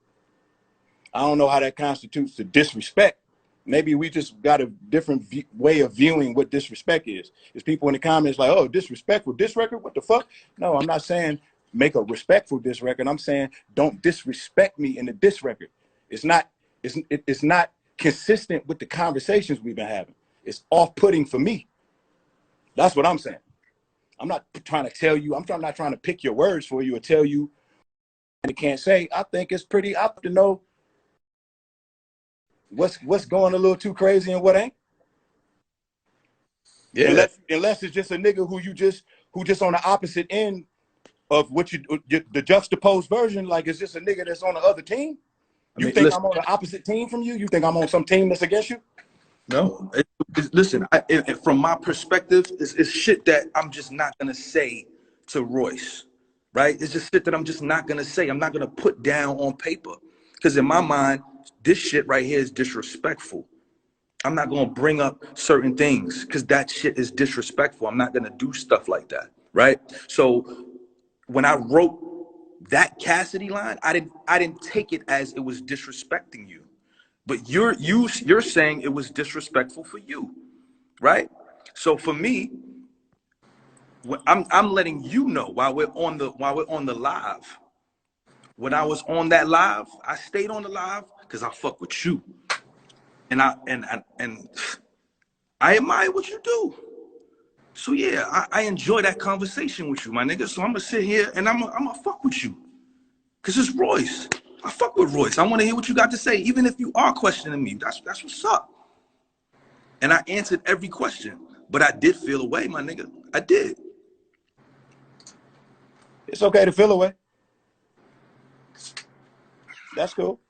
I don't know how that constitutes the disrespect. Maybe we just got a different way of viewing what disrespect is. There's people in the comments like, oh, disrespectful diss record? What the fuck? No, I'm not saying make a respectful diss record. I'm saying don't disrespect me in the diss record. It's not consistent with the conversations we've been having. It's off-putting for me. That's what I'm saying. I'm not trying to tell you, I'm not trying to pick your words for you or tell you and it can't say. I think it's pretty up to know what's going a little too crazy and what ain't. Yeah. Unless it's just a nigga who just on the opposite end of what the juxtaposed version, like it's just a nigga that's on the other team. You think I'm on the opposite team from you? You think I'm on some team that's against you? No. Listen, from my perspective, it's shit that I'm just not gonna say to Royce, right? It's just shit that I'm just not gonna say. I'm not gonna put down on paper. Because in my mind, this shit right here is disrespectful. I'm not gonna bring up certain things because that shit is disrespectful. I'm not gonna do stuff like that, right? So when I wrote that Cassidy line, I didn't take it as it was disrespecting you. But you're saying it was disrespectful for you, right? So for me, I'm letting you know while we're on the live. When I was on that live, I stayed on the live because I fuck with you, and I admire what you do. So yeah, I enjoy that conversation with you, my nigga. So I'm gonna sit here and I'm gonna fuck with you, cause it's Royce. I fuck with Royce. I want to hear what you got to say, even if you are questioning me. That's what's up. And I answered every question, but I did feel away, my nigga. I did. It's okay to feel away. That's cool.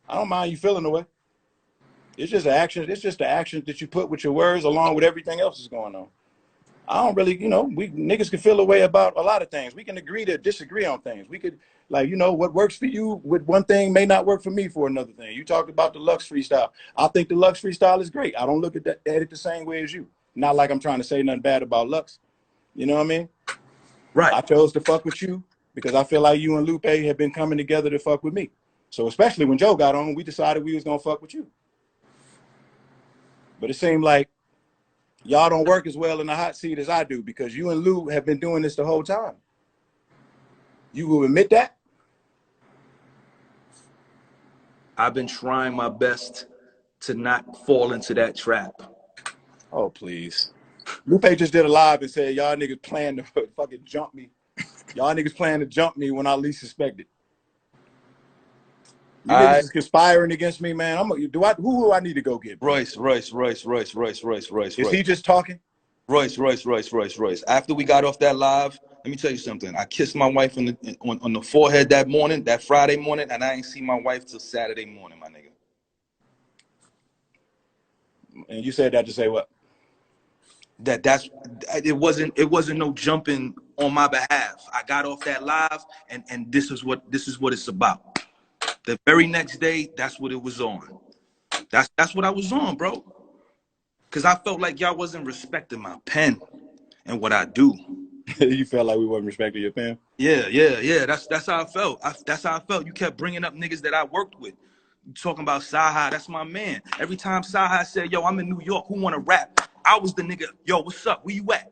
I don't mind you feeling away. It's just an action. It's just the actions that you put with your words along with everything else that's going on. I don't really, we niggas can feel away about a lot of things. We can agree to disagree on things. We could, like, what works for you with one thing may not work for me for another thing. You talked about the Lux freestyle. I think the Lux freestyle is great. I don't look at it the same way as you. Not like I'm trying to say nothing bad about Lux. You know what I mean? Right. I chose to fuck with you because I feel like you and Lupe have been coming together to fuck with me. So especially when Joe got on, we decided we was gonna fuck with you. But it seemed like y'all don't work as well in the hot seat as I do because you and Lou have been doing this the whole time. You will admit that? I've been trying my best to not fall into that trap. Oh, please. Lupe just did a live and said, y'all niggas plan to fucking jump me. Y'all niggas plan to jump me when I least suspected. You niggas is conspiring against me, man. Who do I need to go get? Royce. Is he just talking? Royce. After we got off that live, let me tell you something. I kissed my wife on the forehead that Friday morning, and I ain't see my wife till Saturday morning, my nigga. And you said that to say what? It wasn't no jumping on my behalf. I got off that live, and this is what it's about. The very next day, that's what it was on. That's what I was on, bro. Cause I felt like y'all wasn't respecting my pen and what I do. You felt like we wasn't respecting your pen? Yeah. That's how I felt. That's how I felt. You kept bringing up niggas that I worked with. You talking about Saha, that's my man. Every time Saha said, yo, I'm in New York, who wanna rap? I was the nigga, yo, what's up? Where you at?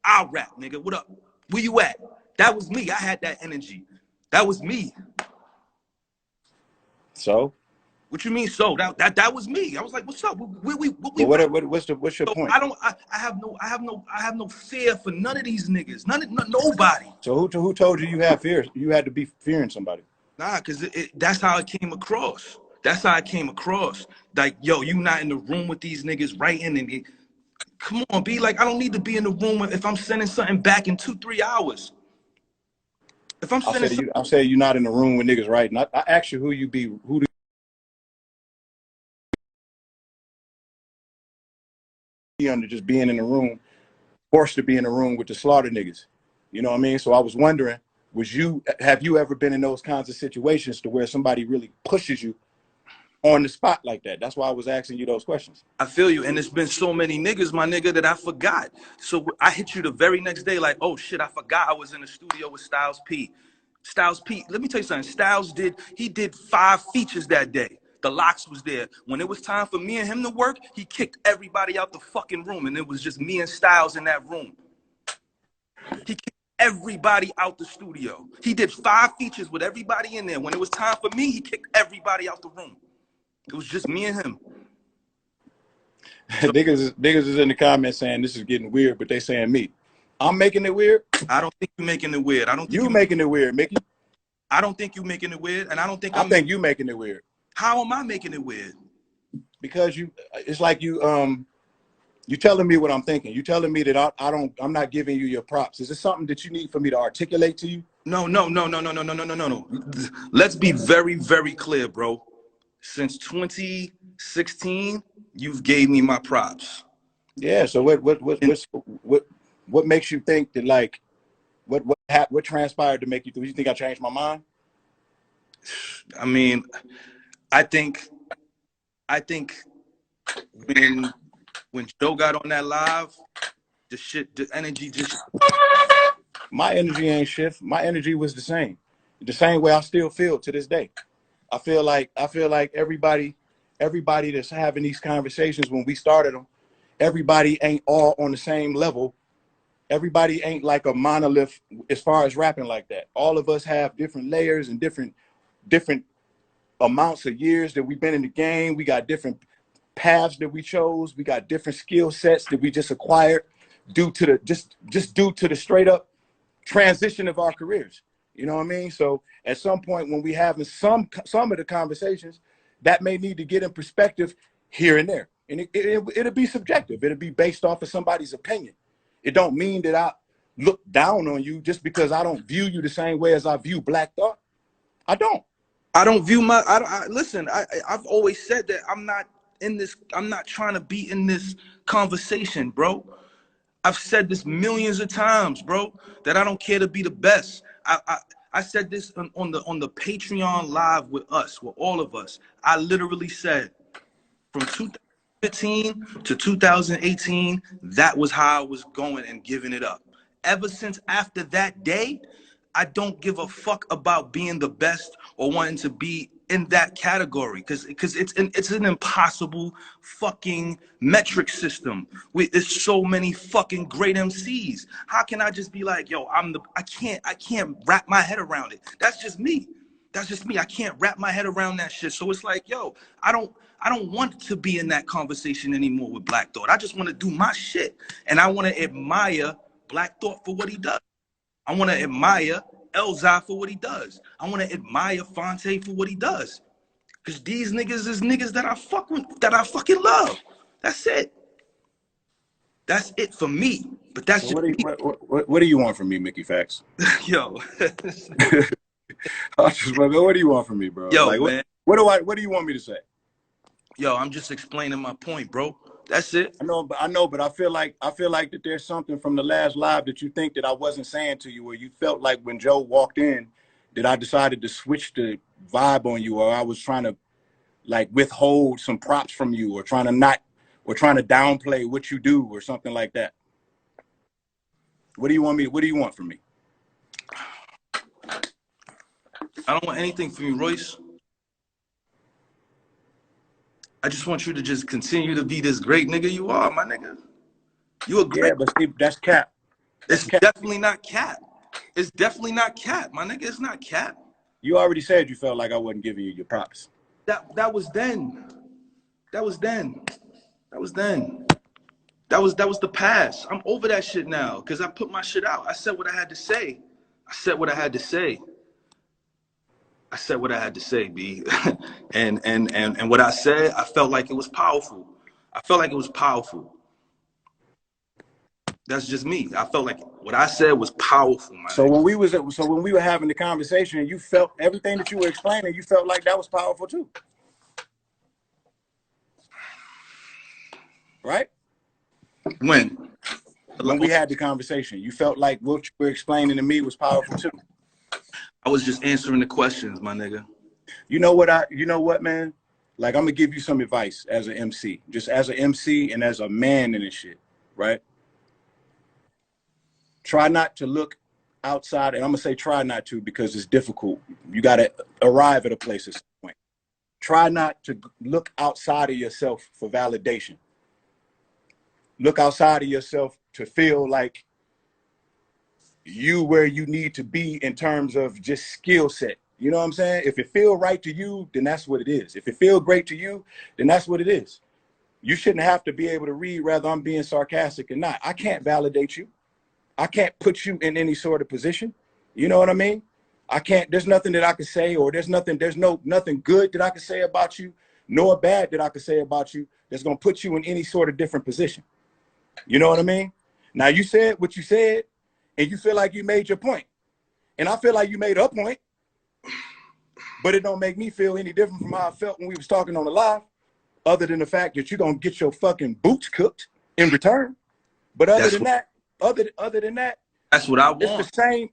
I'll rap, nigga. What up? Where you at? That was me. I had that energy. That was me. So What you mean? So that was me. I was like, what's up? What's your so point? I have no fear for none of these niggas. Nobody. So who told you had fear? You had to be fearing somebody. Nah, cause that's how it came across. That's how it came across. Like, yo, you not in the room with these niggas writing and come on, be like, I don't need to be in the room if I'm sending something back in 2-3 hours. If I'm sending I'll say you're not in the room with niggas writing. I asked you who do you under just being in the room, forced to be in the room with the slaughter niggas. You know what I mean? So I was wondering, have you ever been in those kinds of situations to where somebody really pushes you on the spot like that? That's why I was asking you those questions. I feel you, and it's been so many niggas, my nigga, that I forgot. So I hit you the very next day, like, oh shit, I forgot I was in the studio with Styles P. Styles P, let me tell you something. Styles did 5 features that day. The Locks was there. When it was time for me and him to work, he kicked everybody out the fucking room, and it was just me and Styles in that room. He kicked everybody out the studio. He did 5 features with everybody in there. When it was time for me, he kicked everybody out the room. It was just me and him. So, niggas is in the comments saying this is getting weird, but they saying me. I'm making it weird. I don't think you're making it weird. I don't think you making it weird, Mickey. I don't think you're making it weird, and I don't think I think you making it weird. How am I making it weird? Because it's like you telling me what I'm thinking. You telling me that I'm not giving you your props. Is this something that you need for me to articulate to you? No. Let's be very, very clear, bro. Since 2016, you've gave me my props. Yeah. So what makes you think that, like, what transpired to make you think I changed my mind? I mean, I think when Joe got on that live, the energy just. My energy ain't shift. My energy was the same way I still feel to this day. I feel like everybody that's having these conversations, when we started them, everybody ain't all on the same level. Everybody ain't like a monolith as far as rapping like that. All of us have different layers and different amounts of years that we've been in the game. We got different paths that we chose. We got different skill sets that we just acquired due to the straight up transition of our careers. You know what I mean? So at some point when we having some of the conversations, that may need to get in perspective here and there. And it'll be subjective. It'll be based off of somebody's opinion. It don't mean that I look down on you just because I don't view you the same way as I view Black Thought. I don't. I don't view listen, I've always said that I'm not trying to be in this conversation, bro. I've said this millions of times, bro, that I don't care to be the best. I said this on the Patreon live with all of us. I literally said from 2015 to 2018, that was how I was going and giving it up. Ever since after that day, I don't give a fuck about being the best or wanting to be in that category because it's an impossible fucking metric system. There's so many fucking great MCs. How can I just be like, yo, I can't wrap my head around it. That's just me. I can't wrap my head around that shit. So it's like, yo, I don't want to be in that conversation anymore with Black Thought. I just want to do my shit. And I want to admire Black Thought for what he does. I want to admire Elzai for what he does. I want to admire Fonte for what he does. Because these niggas is niggas that I fucking love. That's it. That's it for me. But that's so what do you want from me, Mickey Factz? Yo. What do you want from me, bro? Yo, like, man. What do you want me to say? Yo, I'm just explaining my point, bro. That's it. I know, but I feel like that there's something from the last live that you think that I wasn't saying to you, or you felt like when Joe walked in that I decided to switch the vibe on you, or I was trying to like withhold some props from you, or trying to downplay what you do, or something like that. What do you want from me? I don't want anything from you, Royce. I just want you to just continue to be this great nigga you are, my nigga. You a great. Yeah, but see, that's cap. It's definitely not cap. It's definitely not cap, my nigga. It's not cap. You already said you felt like I wasn't giving you your props. that was then. That was then. That was then. That was the past. I'm over that shit now because I put my shit out. I said what I had to say. I said what I had to say. I said what I had to say, B. and what I said, I felt like it was powerful. I felt like it was powerful. That's just me. I felt like what I said was powerful, man. So when we were having the conversation and you felt everything that you were explaining, you felt like that was powerful too. Right? When we had the conversation, you felt like what you were explaining to me was powerful too. I was just answering the questions, my nigga. You know what, man? Like, I'm gonna give you some advice as an MC, just as an MC and as a man in this shit, right? Try not to look outside, and I'm gonna say try not to because it's difficult. You gotta arrive at a place at some point. Try not to look outside of yourself for validation. Look outside of yourself to feel like you where you need to be in terms of just skill set. You know what I'm saying? If it feel right to you, then that's what it is. If it feel great to you, then that's what it is. You shouldn't have to be able to read whether I'm being sarcastic or not. I can't validate you. I can't put you in any sort of position. You know what I mean? I can't, there's nothing that I can say, or there's nothing good that I can say about you, nor bad that I can say about you that's gonna put you in any sort of different position. You know what I mean? Now, you said what you said, and you feel like you made your point. And I feel like you made a point, but it don't make me feel any different from how I felt when we was talking on the live, other than the fact that you're gonna get your fucking boots cooked in return. But other than that, that's what I want.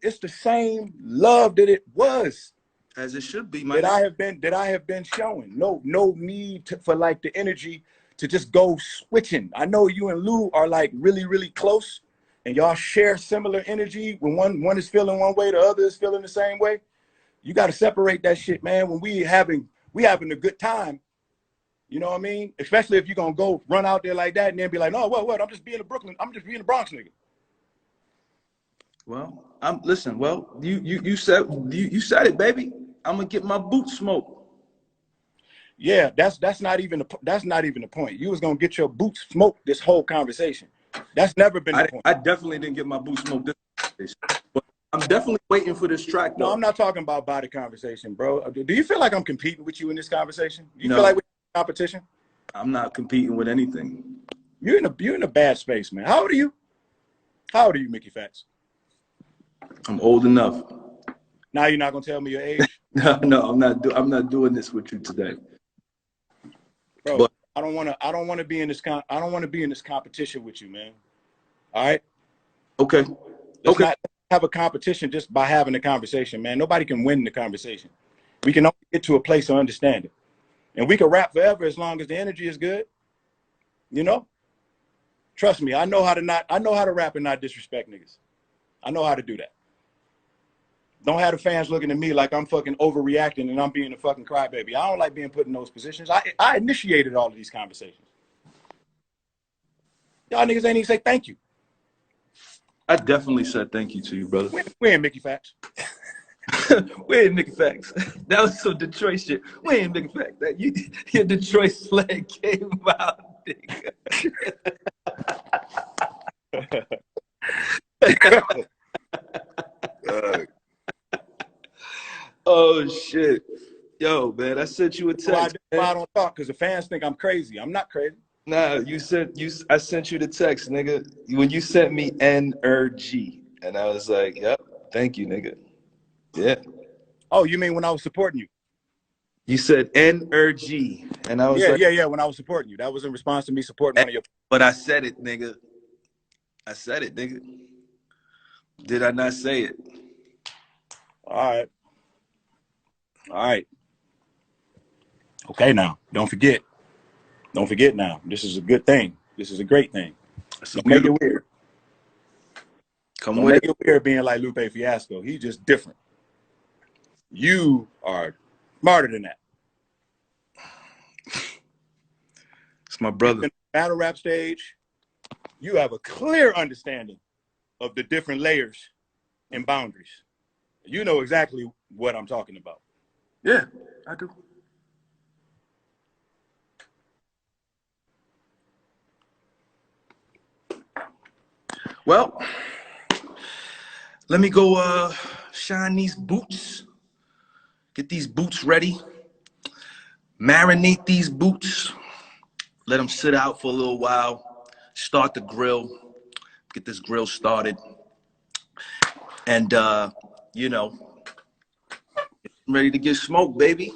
It's the same love that it was. As it should be, man. That I have been showing. No need for like the energy to just go switching. I know you and Lou are like really, really close, and y'all share similar energy. When one is feeling one way, the other is feeling the same way. You got to separate that shit, man. When we having a good time, you know what I mean? Especially if you're gonna go run out there like that and then be like, no, what? I'm just being a Bronx nigga. Well, listen. Well, you said it, baby. I'm gonna get my boots smoked. Yeah, that's not even the point. You was gonna get your boots smoked this whole conversation. That's never been the point. I definitely didn't get my boots smoked this conversation. But I'm definitely waiting for this track, though. No, I'm not talking about body conversation, bro. Do you feel like I'm competing with you in this conversation? Do you feel like we're in competition? I'm not competing with anything. You're in a bad space, man. How old are you? How old are you, Mickey Factz? I'm old enough. Now you're not gonna tell me your age? No, I'm not doing this with you today. Bro, but I don't want to be in this competition with you, man. All right? Okay. Let's not have a competition just by having a conversation, man. Nobody can win the conversation. We can only get to a place of understanding. And we can rap forever as long as the energy is good. You know? Trust me, I know how to rap and not disrespect niggas. I know how to do that. Don't have the fans looking at me like I'm fucking overreacting and I'm being a fucking crybaby. I don't like being put in those positions. I initiated all of these conversations. Y'all niggas ain't even say thank you. I definitely said thank you to you, brother. Where in Mickey Factz? Where in Mickey Factz? That was some Detroit shit. Where in Mickey Factz? That your Detroit slang came out, nigga. Oh shit. Yo, man, I sent you a text. Why I don't talk? Because the fans think I'm crazy. I'm not crazy. Nah, I sent you the text, nigga. When you sent me NRG, and I was like, yep, thank you, nigga. Yeah. Oh, you mean when I was supporting you? You said NRG, and I was yeah, when I was supporting you. That was in response to me supporting one of your. But I said it, nigga. I said it, nigga. Did I not say it? All right. Okay, now, don't forget. Don't forget now. This is a good thing. This is a great thing. Don't make it weird. Don't make it weird being like Lupe Fiasco. He's just different. You are smarter than that. It's my brother. In the battle rap stage, you have a clear understanding of the different layers and boundaries. You know exactly what I'm talking about. Yeah, I do. Well, let me go shine these boots. Get these boots ready. Marinate these boots. Let them sit out for a little while. Start the grill. Get this grill started. And, you know, ready to get smoked, baby.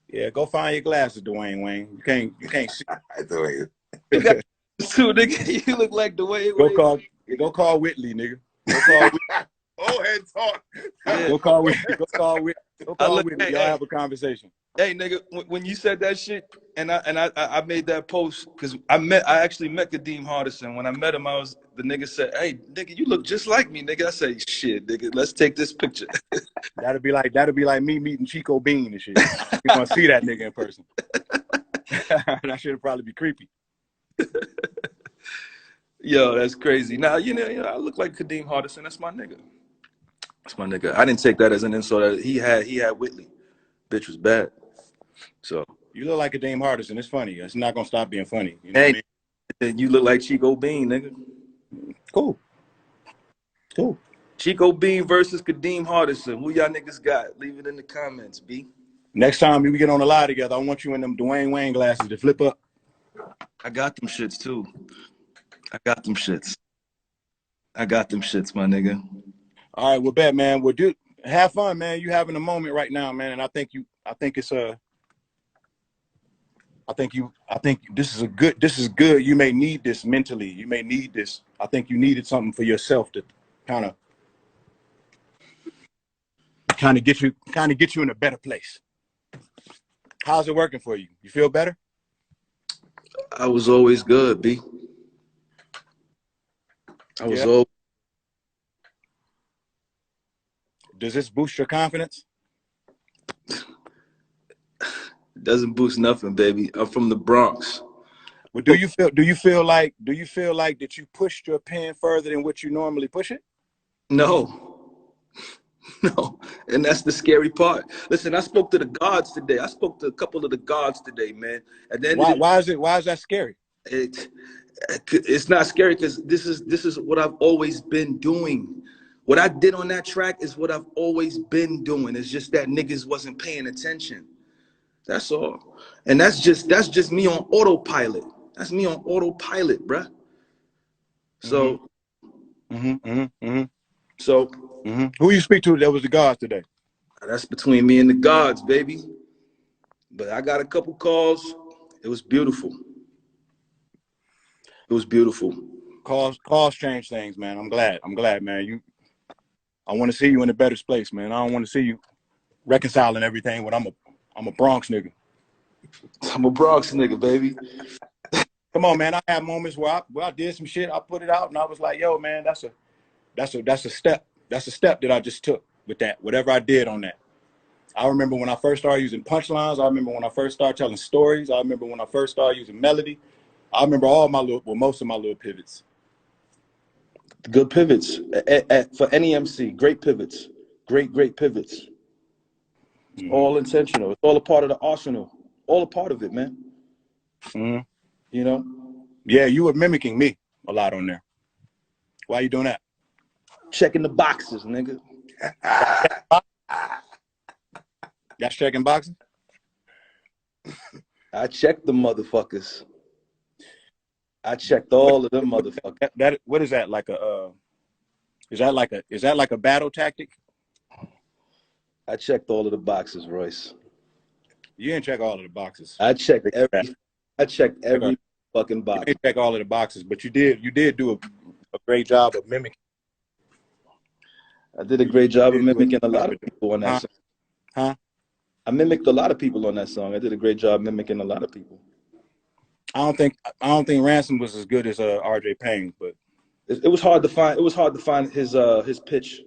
Yeah, go find your glasses, Dwayne Wayne. You can't see. You got two, nigga. You look like Dwayne Wayne. Go call Whitley, nigga. Go call Whitley. Oh, head talk. Yeah. Go call Whitley. Go call Whitley. Go call look, Whitley. hey, Y'all hey. have a conversation. Hey, nigga, when you said that shit, and I made that post because I actually met Kadeem Hardison. When I met him, the nigga said, "Hey, nigga, you look just like me, nigga." I say, "Shit, nigga, let's take this picture." That'd be like me meeting Chico Bean and shit. You want to see that nigga in person? That should probably be creepy. Yo, that's crazy. Now you know I look like Kadeem Hardison. That's my nigga. That's my nigga. I didn't take that as an insult. He had Whitley. Bitch was bad. So you look like a Kadeem Hardison. It's funny. It's not gonna stop being funny. You know what I mean? You look like Chico Bean, nigga. Cool. Chico Bean versus Kadeem Hardison. Who y'all niggas got? Leave it in the comments, B. Next time we get on the live together, I want you in them Dwayne Wayne glasses to flip up. I got them shits too. I got them shits, my nigga. All right, well, bet, man. Well, dude, have fun, man. You having a moment right now, man, and I think this is good. You may need this mentally. You may need this. I think you needed something for yourself to kind of get you in a better place. How's it working for you? You feel better? I was always good, B. I was always. Does this boost your confidence? Doesn't boost nothing, baby. I'm from the Bronx. Well, do you feel like that you pushed your pen further than what you normally push it? No. No, and that's the scary part. Listen, I spoke to the gods today. I spoke to a couple of the gods today, man. And then why is that scary? It's not scary because this is what I've always been doing. What I did on that track is what I've always been doing. It's just that niggas wasn't paying attention. That's all. And that's just me on autopilot. That's me on autopilot, bruh. So, So, who you speak to that was the gods today? That's between me and the gods, baby. But I got a couple calls. It was beautiful. It was beautiful. Calls change things, man. I'm glad, man. I want to see you in a better place, man. I don't want to see you reconciling everything when I'm a Bronx nigga. I'm a Bronx nigga, baby. Come on, man. I had moments where I did some shit. I put it out, and I was like, "Yo, man, that's a step. That's a step that I just took with that. Whatever I did on that. I remember when I first started using punchlines. I remember when I first started telling stories. I remember when I first started using melody. I remember most of my little pivots. Good pivots for any MC. Great pivots. Great pivots. All intentional. It's all a part of the arsenal. All a part of it, man. You know? Yeah, you were mimicking me a lot on there. Why are you doing that? Checking the boxes, nigga. That's checking boxes? I checked the motherfuckers. I checked all of them motherfuckers. What is that? Like is that like a battle tactic? I checked all of the boxes, Royce. You didn't check all of the boxes. I checked every fucking box. You didn't check all of the boxes, but you did do a great job of mimicking. I did a great job of mimicking a lot of people on that song. Huh? I mimicked a lot of people on that song. I did a great job mimicking a lot of people. I don't think Ransom was as good as RJ Payne, but it was hard to find. It was hard to find his pitch,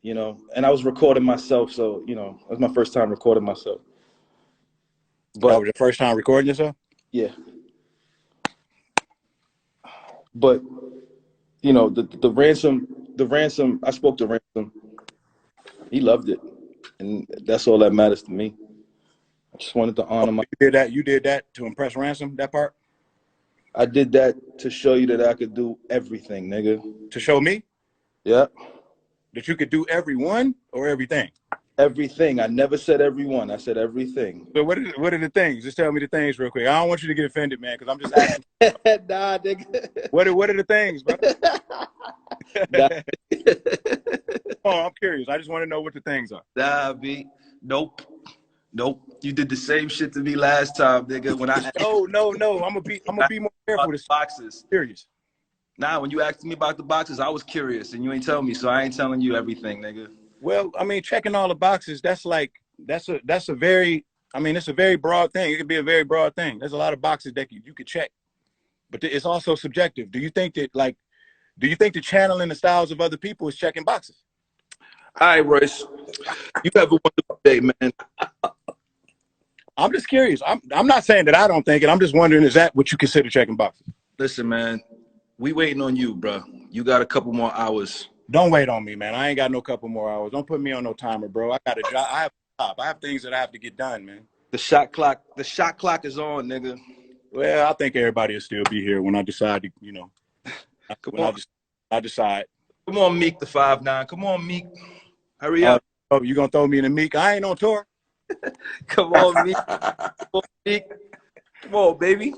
you know. And I was recording myself, so you know, it was my first time recording myself. But that was your first time recording yourself? Yeah. But you know, the ransom. I spoke to Ransom. He loved it, and that's all that matters to me. I just wanted to honor my. You did that to impress Ransom. That part. I did that to show you that I could do everything, nigga. To show me? Yeah. That you could do every one or everything? Everything. I never said everyone. I said everything. So what are the things? Just tell me the things real quick. I don't want you to get offended, man, because I'm just asking. Nah, nigga. What are the things, bro? Nah. Oh, I'm curious. I just want to know what the things are. Nah, B. Nope. You did the same shit to me last time, nigga. When I No. I'm gonna be more careful with boxes. Serious. Nah, when you asked me about the boxes, I was curious, and you ain't tell me, so I ain't telling you everything, nigga. Well, I mean, checking all the boxes, that's a very it's a very broad thing. It could be a very broad thing. There's a lot of boxes that you could check, but it's also subjective. Do you think the channeling the styles of other people is checking boxes? All right, Royce. You have a wonderful day, man. I'm just curious. I'm not saying that I don't think it. I'm just wondering, is that what you consider checking boxes? Listen, man, we waiting on you, bro. You got a couple more hours. Don't wait on me, man. I ain't got no couple more hours. Don't put me on no timer, bro. I got a job. I have a job. I have things that I have to get done, man. The shot clock is on, nigga. Well, I think everybody will still be here when I decide to, I decide. Come on, Meek, the 5'9". Come on, Meek. Hurry up. Oh, you gonna throw me in the Meek? I ain't on tour. Come on, Meek. Come on, Meek. Come on, baby.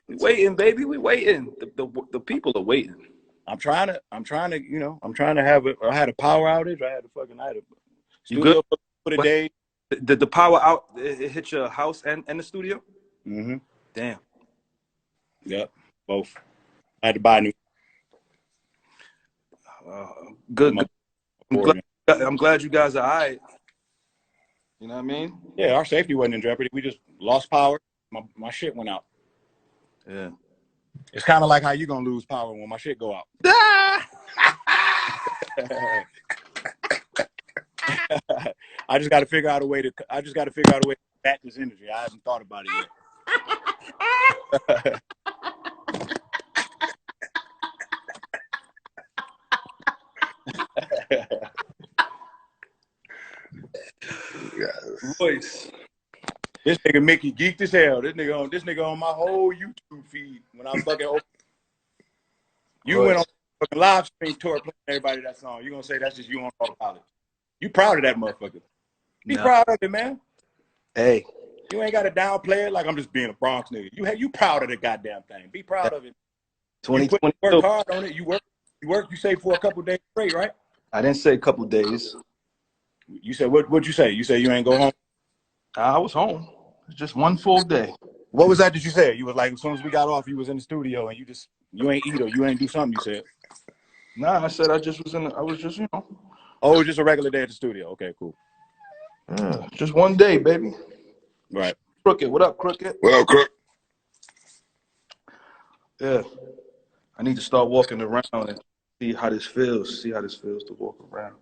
We waiting, baby. We waiting. The people are waiting. I'm trying to have I had a power outage. I had a studio for the day. Did the power out, it hit your house and the studio? Mm-hmm. Damn. Yep, both. I had to buy a new. Good. I'm glad you guys are all right. You know what I mean? Yeah, our safety wasn't in jeopardy. We just lost power. My shit went out. Yeah. It's kind of like how you gonna lose power when my shit go out. I just got to figure out a way to back this energy. I haven't thought about it yet. Royce. This nigga Mickey geeked as hell. This nigga on my whole YouTube feed when I fucking open. You went on fucking live stream tour playing everybody that song. You gonna say that's just you on all college? You proud of that motherfucker? Be proud of it, man. Hey, you ain't got to downplay it like I'm just being a Bronx nigga. You proud of the goddamn thing? Be proud of it. 2020. You work hard on it. You work. You say for a couple days straight, right? I didn't say a couple days. You said what'd you say? You said you ain't go home. I was home. Just one full day. What was that you said? You was like, as soon as we got off, you was in the studio and you ain't eat or you ain't do something, you said. Nah, I said I was just, you know. Oh, it was just a regular day at the studio. Okay, cool. Yeah, just one day, baby. Right. Crooked. What up, Crooked? What up, Crook? Yeah. I need to start walking around and see how this feels to walk around.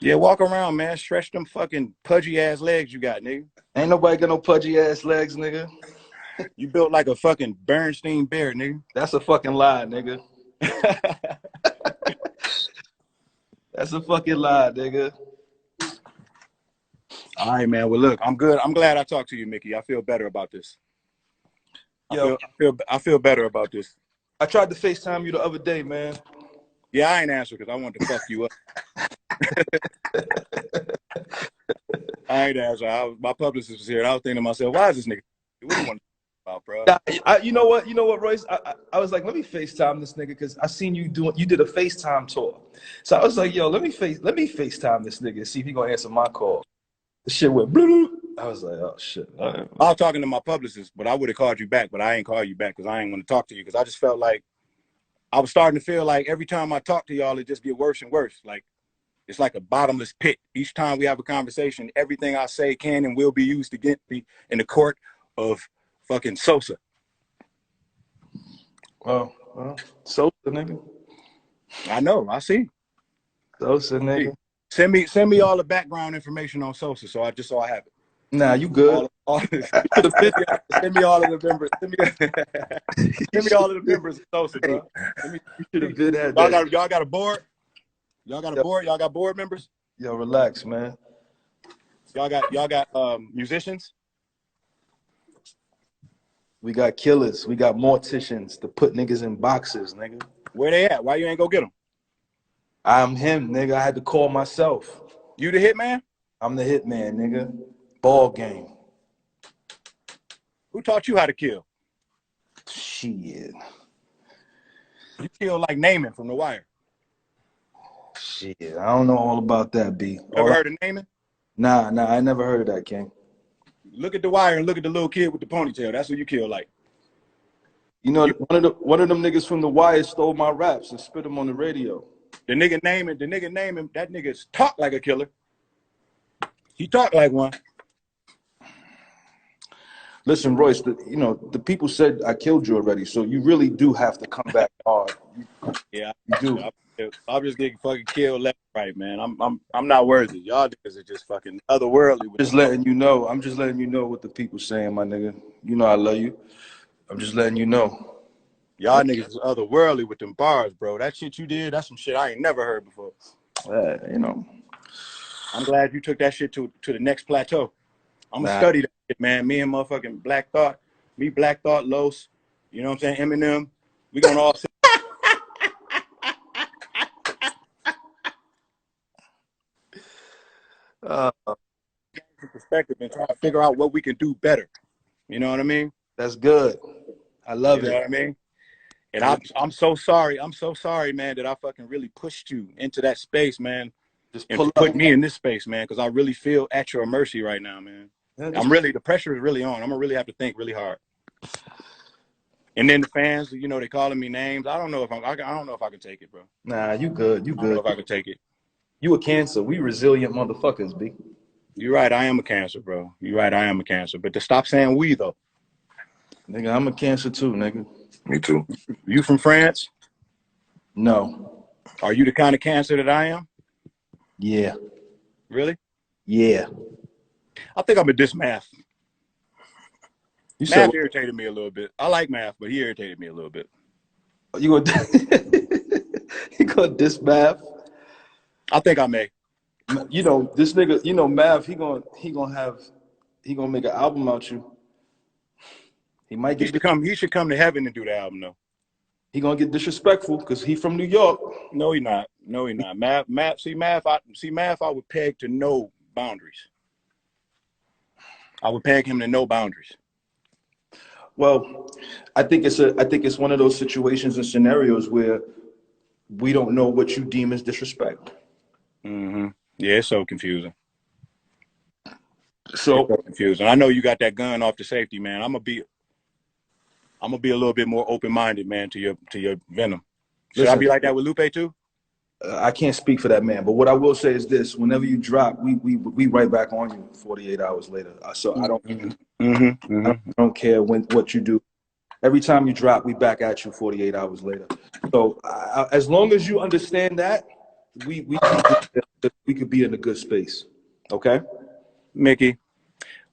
Yeah, walk around, man. Stretch them fucking pudgy ass legs you got, nigga. Ain't nobody got no pudgy ass legs, nigga. You built like a fucking Bernstein bear, nigga. That's a fucking lie, nigga. That's a fucking lie, nigga. All right, man. Well, look, I'm good. I'm glad I talked to you, Mickey. I feel better about this. I feel better about this. I tried to FaceTime you the other day, man. Yeah, I ain't answer because I wanted to fuck you up. I ain't answer. My publicist was here, and I was thinking to myself, why is this nigga? What do you want to talk about, bro? You know what, Royce? I was like, let me FaceTime this nigga because I seen you did a FaceTime tour. So I was like, yo, let me FaceTime this nigga and see if he gonna answer my call. The shit went blue. I was like, oh shit. I was talking to my publicist, but I would have called you back, but I ain't call you back because I ain't want to talk to you because I just felt like I was starting to feel like every time I talk to y'all, it just get worse and worse. Like it's like a bottomless pit. Each time we have a conversation, everything I say can and will be used against me in the court of fucking Sosa. Well, Sosa, nigga. I know. I see. Sosa, nigga. Send me all the background information on Sosa, so I have it. Nah, you good. Send me all of the members. Send me all of the members of Sosa, bro. You should have been at that. Y'all got a board? Y'all got a board? Y'all got board members? Yo, relax, man. Y'all got musicians? We got killers. We got morticians to put niggas in boxes, nigga. Where they at? Why you ain't go get them? I'm him, nigga. I had to call myself. You the hitman? I'm the hitman, nigga. Ball game. Who taught you how to kill? Shit. You kill like Naaman from The Wire. Shit. I don't know all about that, B. Ever heard of Naaman? Nah, I never heard of that, King. Look at The Wire and look at the little kid with the ponytail. That's who you kill like. You know, one of them niggas from The Wire stole my raps and spit them on the radio. The nigga Naaman, that nigga's talk like a killer. He talked like one. Listen, Royce, the people said I killed you already, so you really do have to come back hard. Yeah, you do. I'm just getting fucking killed left and right, man. I'm not worthy. Y'all niggas are just fucking otherworldly. Just letting you know. I'm just letting you know what the people saying, my nigga. You know I love you. I'm just letting you know. Y'all niggas is otherworldly with them bars, bro. That shit you did, that's some shit I ain't never heard before. You know. I'm glad you took that shit to the next plateau. I'm gonna study that shit, man. Me and motherfucking Black Thought, Black Thought, Los, you know what I'm saying? Eminem. We gonna all sit. Perspective and try to figure out what we can do better. You know what I mean? That's good. I love it. You know what I mean? And I'm so sorry. I'm so sorry, man, that I fucking really pushed you into that space, man. Just put me in this space, man, because I really feel at your mercy right now, man. Yeah, the pressure is really on. I'm gonna really have to think really hard. And then the fans, you know, they calling me names. I don't know if I don't know if I can take it, bro. Nah, you good. You I don't good. know if I can take it. You a Cancer. We resilient motherfuckers, B. You're right. I am a Cancer, bro. You're right. I am a Cancer. But to stop saying we, though. Nigga, I'm a Cancer too, nigga. Me too. You from France? No. Are you the kind of Cancer that I am? Yeah. Really? Yeah. I think I'm a DISS math. You Math irritated me a little bit. I like math, but he irritated me a little bit. You gonna diss math? I think I may. You know, this nigga, you know, Mav, he gonna make an album out you. He might He should come to heaven and do the album, though. He gonna get disrespectful because he from New York. No, he not. No, he not. Math. I would peg to no boundaries. I would peg him to no boundaries. Well, I think it's one of those situations and scenarios where we don't know what you deem as disrespect. Mm-hmm. Yeah, it's so confusing. So confusing. I know you got that gun off the safety, man. I'm gonna be a little bit more open-minded, man, to your venom. Should I be like that with Lupe too? I can't speak for that man, but what I will say is this: whenever you drop, we right back on you 48 hours later. So I don't care what you do. Every time you drop, we back at you 48 hours later. So as long as you understand that, we could be in a good space. Okay, Mickey,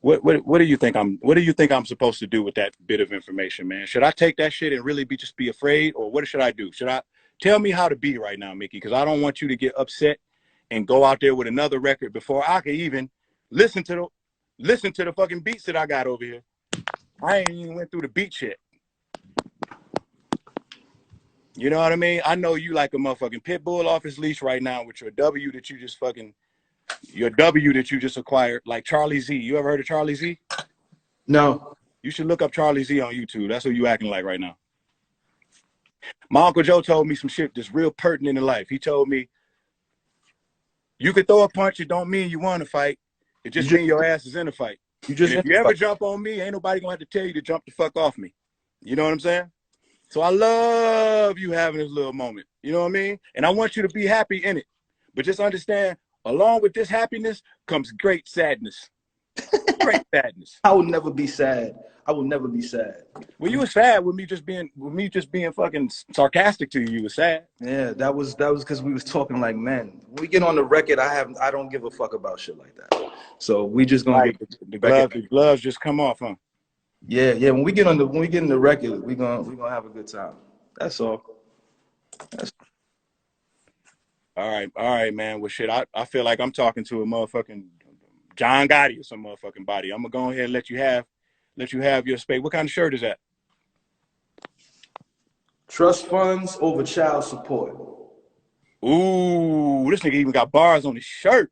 what do you think I'm supposed to do with that bit of information, man? Should I take that shit and really just be afraid, or what should I do? Tell me how to be right now, Mickey, because I don't want you to get upset and go out there with another record before I can even listen to the fucking beats that I got over here. I ain't even went through the beat yet. You know what I mean? I know you like a motherfucking pit bull off his leash right now with your W that you just acquired, like Charlie Z. You ever heard of Charlie Z? No. You should look up Charlie Z on YouTube. That's what you acting like right now. My Uncle Joe told me some shit that's real pertinent in life. He told me, you could throw a punch, it don't mean you want to fight. It just means your ass is in a fight. If you ever jump on me, ain't nobody gonna have to tell you to jump the fuck off me. You know what I'm saying? So I love you having this little moment. You know what I mean? And I want you to be happy in it. But just understand, along with this happiness comes great sadness. Great sadness. I will never be sad. I will never be sad. Well, you were sad with me just being fucking sarcastic to you. You were sad. Yeah, that was because we was talking like men. When we get on the record, I don't give a fuck about shit like that. So we just gonna get the gloves just come off, huh? Yeah. When we get in the record, we gonna have a good time. That's all. All right, man. Well, shit, I feel like I'm talking to a motherfucking John Gotti or some motherfucking body. I'm gonna go ahead and let let you have your space. What kind of shirt is that? Trust funds over child support. Ooh, this nigga even got bars on his shirt.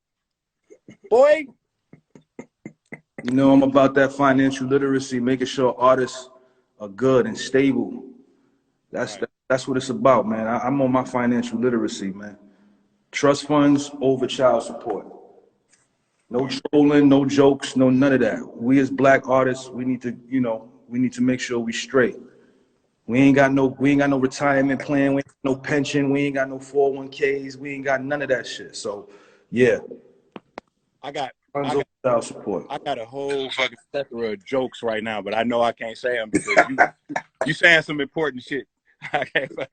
Boy. You know, I'm about that financial literacy, making sure artists are good and stable. That's what it's about, man. I'm on my financial literacy, man. Trust funds over child support. No trolling, no jokes, no none of that. We as black artists, we need to, you know, we need to make sure we straight. We ain't got no retirement plan, we ain't got no pension, we ain't got no 401ks, we ain't got none of that shit. So yeah. I got child support. I got a whole fucking plethora of jokes right now, but I know I can't say them because you saying some important shit. I can't fuck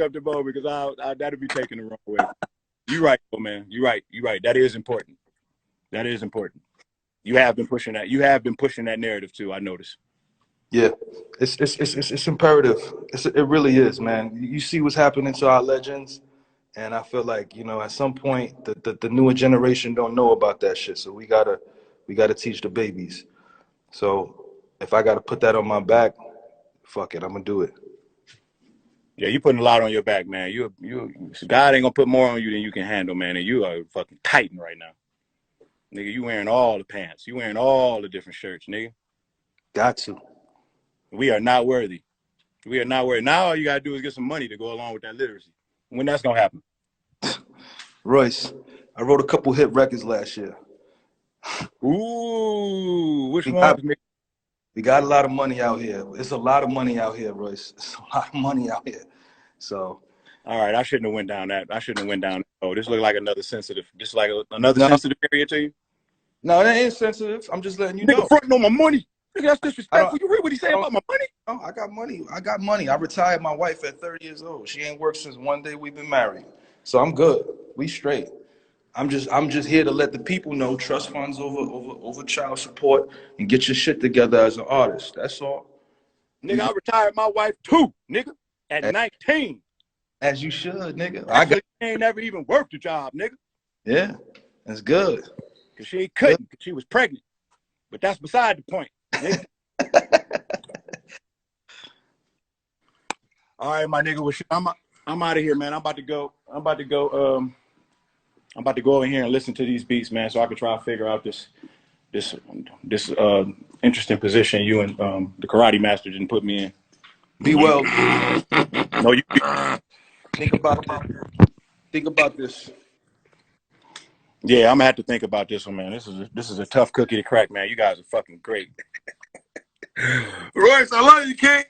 up the bow because that'll be taken the wrong way. You're right, though, man. You're right. That is important. You have been pushing that. You have been pushing that narrative too. I noticed. Yeah, it's imperative. It really is, man. You see what's happening to our legends, and I feel like, you know, at some point the newer generation don't know about that shit. So we gotta teach the babies. So if I gotta put that on my back, fuck it, I'm gonna do it. Yeah, you putting a lot on your back, man. You God ain't gonna put more on you than you can handle, man. And you are fucking titan right now, nigga. You wearing all the pants. You wearing all the different shirts, nigga. Got to. We are not worthy. We are not worthy. Now all you gotta do is get some money to go along with that literacy. When that's gonna happen? Royce, I wrote a couple hit records last year. Ooh, which ones? We got a lot of money out here. It's a lot of money out here, Royce. It's a lot of money out here. So, all right, I shouldn't have went down that. Oh, this looked like another sensitive. This like another sensitive area to you. No, that ain't sensitive. I'm just letting you know. Fronting on my money. Nigga, that's disrespectful. You read what he said about my money? No, I got money. I retired my wife at 30 years old. She ain't worked since one day we've been married. So I'm good. We straight. I'm just here to let the people know trust funds over child support and get your shit together as an artist. That's all. Nigga, I retired my wife too, nigga, at 19. As you should, nigga. Actually, she ain't never even worked a job, nigga. Yeah, that's good. Because she couldn't, because she was pregnant. But that's beside the point, nigga. All right, my nigga, I'm out of here, man. I'm about to go over here and listen to these beats, man, so I can try to figure out this interesting position you and the karate master didn't put me in. Be well. No, you think about this. Yeah, I'm gonna have to think about this one, man. This is a tough cookie to crack, man. You guys are fucking great. Royce, I love you, King.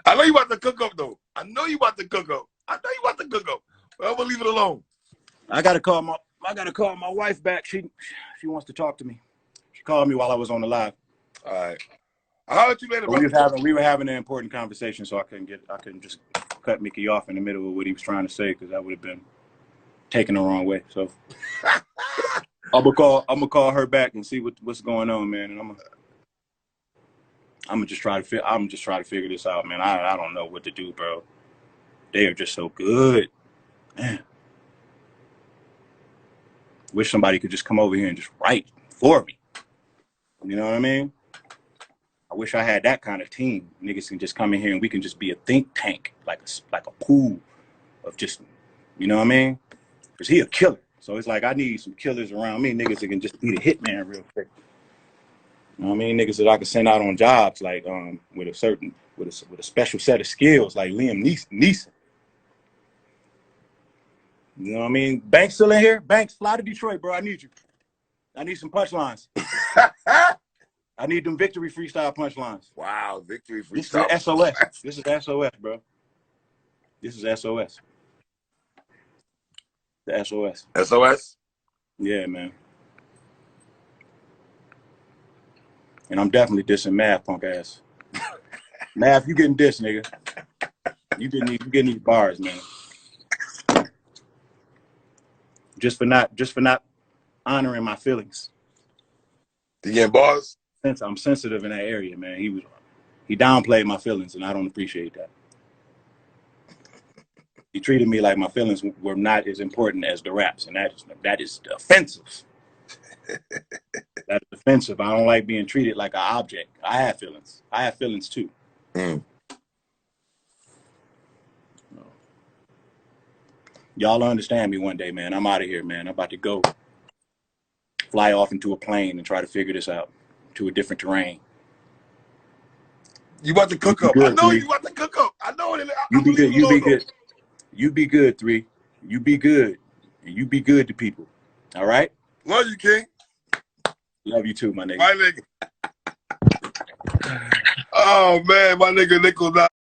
I know you about to cook up, though. I know you about to cook up. But I'm gonna leave it alone. I gotta call my wife back. She wants to talk to me. She called me while I was on the live. All right. I'll let you later, bro. We were having an important conversation, so I couldn't just cut Mickey off in the middle of what he was trying to say, because that would have been taken the wrong way. So I'm gonna call her back and see what's going on, man. And I'm gonna just try to figure this out, man. I don't know what to do, bro. They are just so good, man. Wish somebody could just come over here and just write for me. You know what I mean? I wish I had that kind of team. Niggas can just come in here and we can just be a think tank, like a pool of just, you know what I mean? Because he a killer. So it's like I need some killers around me, niggas that can just be the hitman real quick. You know what I mean? Niggas that I can send out on jobs like with a special set of skills like Liam Neeson. You know what I mean? Banks still in here? Banks, fly to Detroit, bro. I need you. I need some punchlines. I need them victory freestyle punchlines. Wow, victory freestyle. This is SOS. This is SOS, bro. This is SOS. The SOS. SOS? Yeah, man. And I'm definitely dissing Math, punk ass. Math, you getting dissed, nigga. You getting these bars, man. Just for not honoring my feelings. You getting bars? I'm sensitive in that area, man. He downplayed my feelings, and I don't appreciate that. He treated me like my feelings were not as important as the raps, and that is offensive. That's offensive. I don't like being treated like an object. I have feelings. I have feelings too. Y'all understand me one day, man. I'm out of here, man. I'm about to go fly off into a plane and try to figure this out to a different terrain. You about to cook up. Good, I know 3. you about to cook up. I know it. You be good. You be good. You be good, 3. You be good. And you be good to people. All right? Love you, King. Love you too, my nigga. My nigga. Oh, man. My nigga Nichols.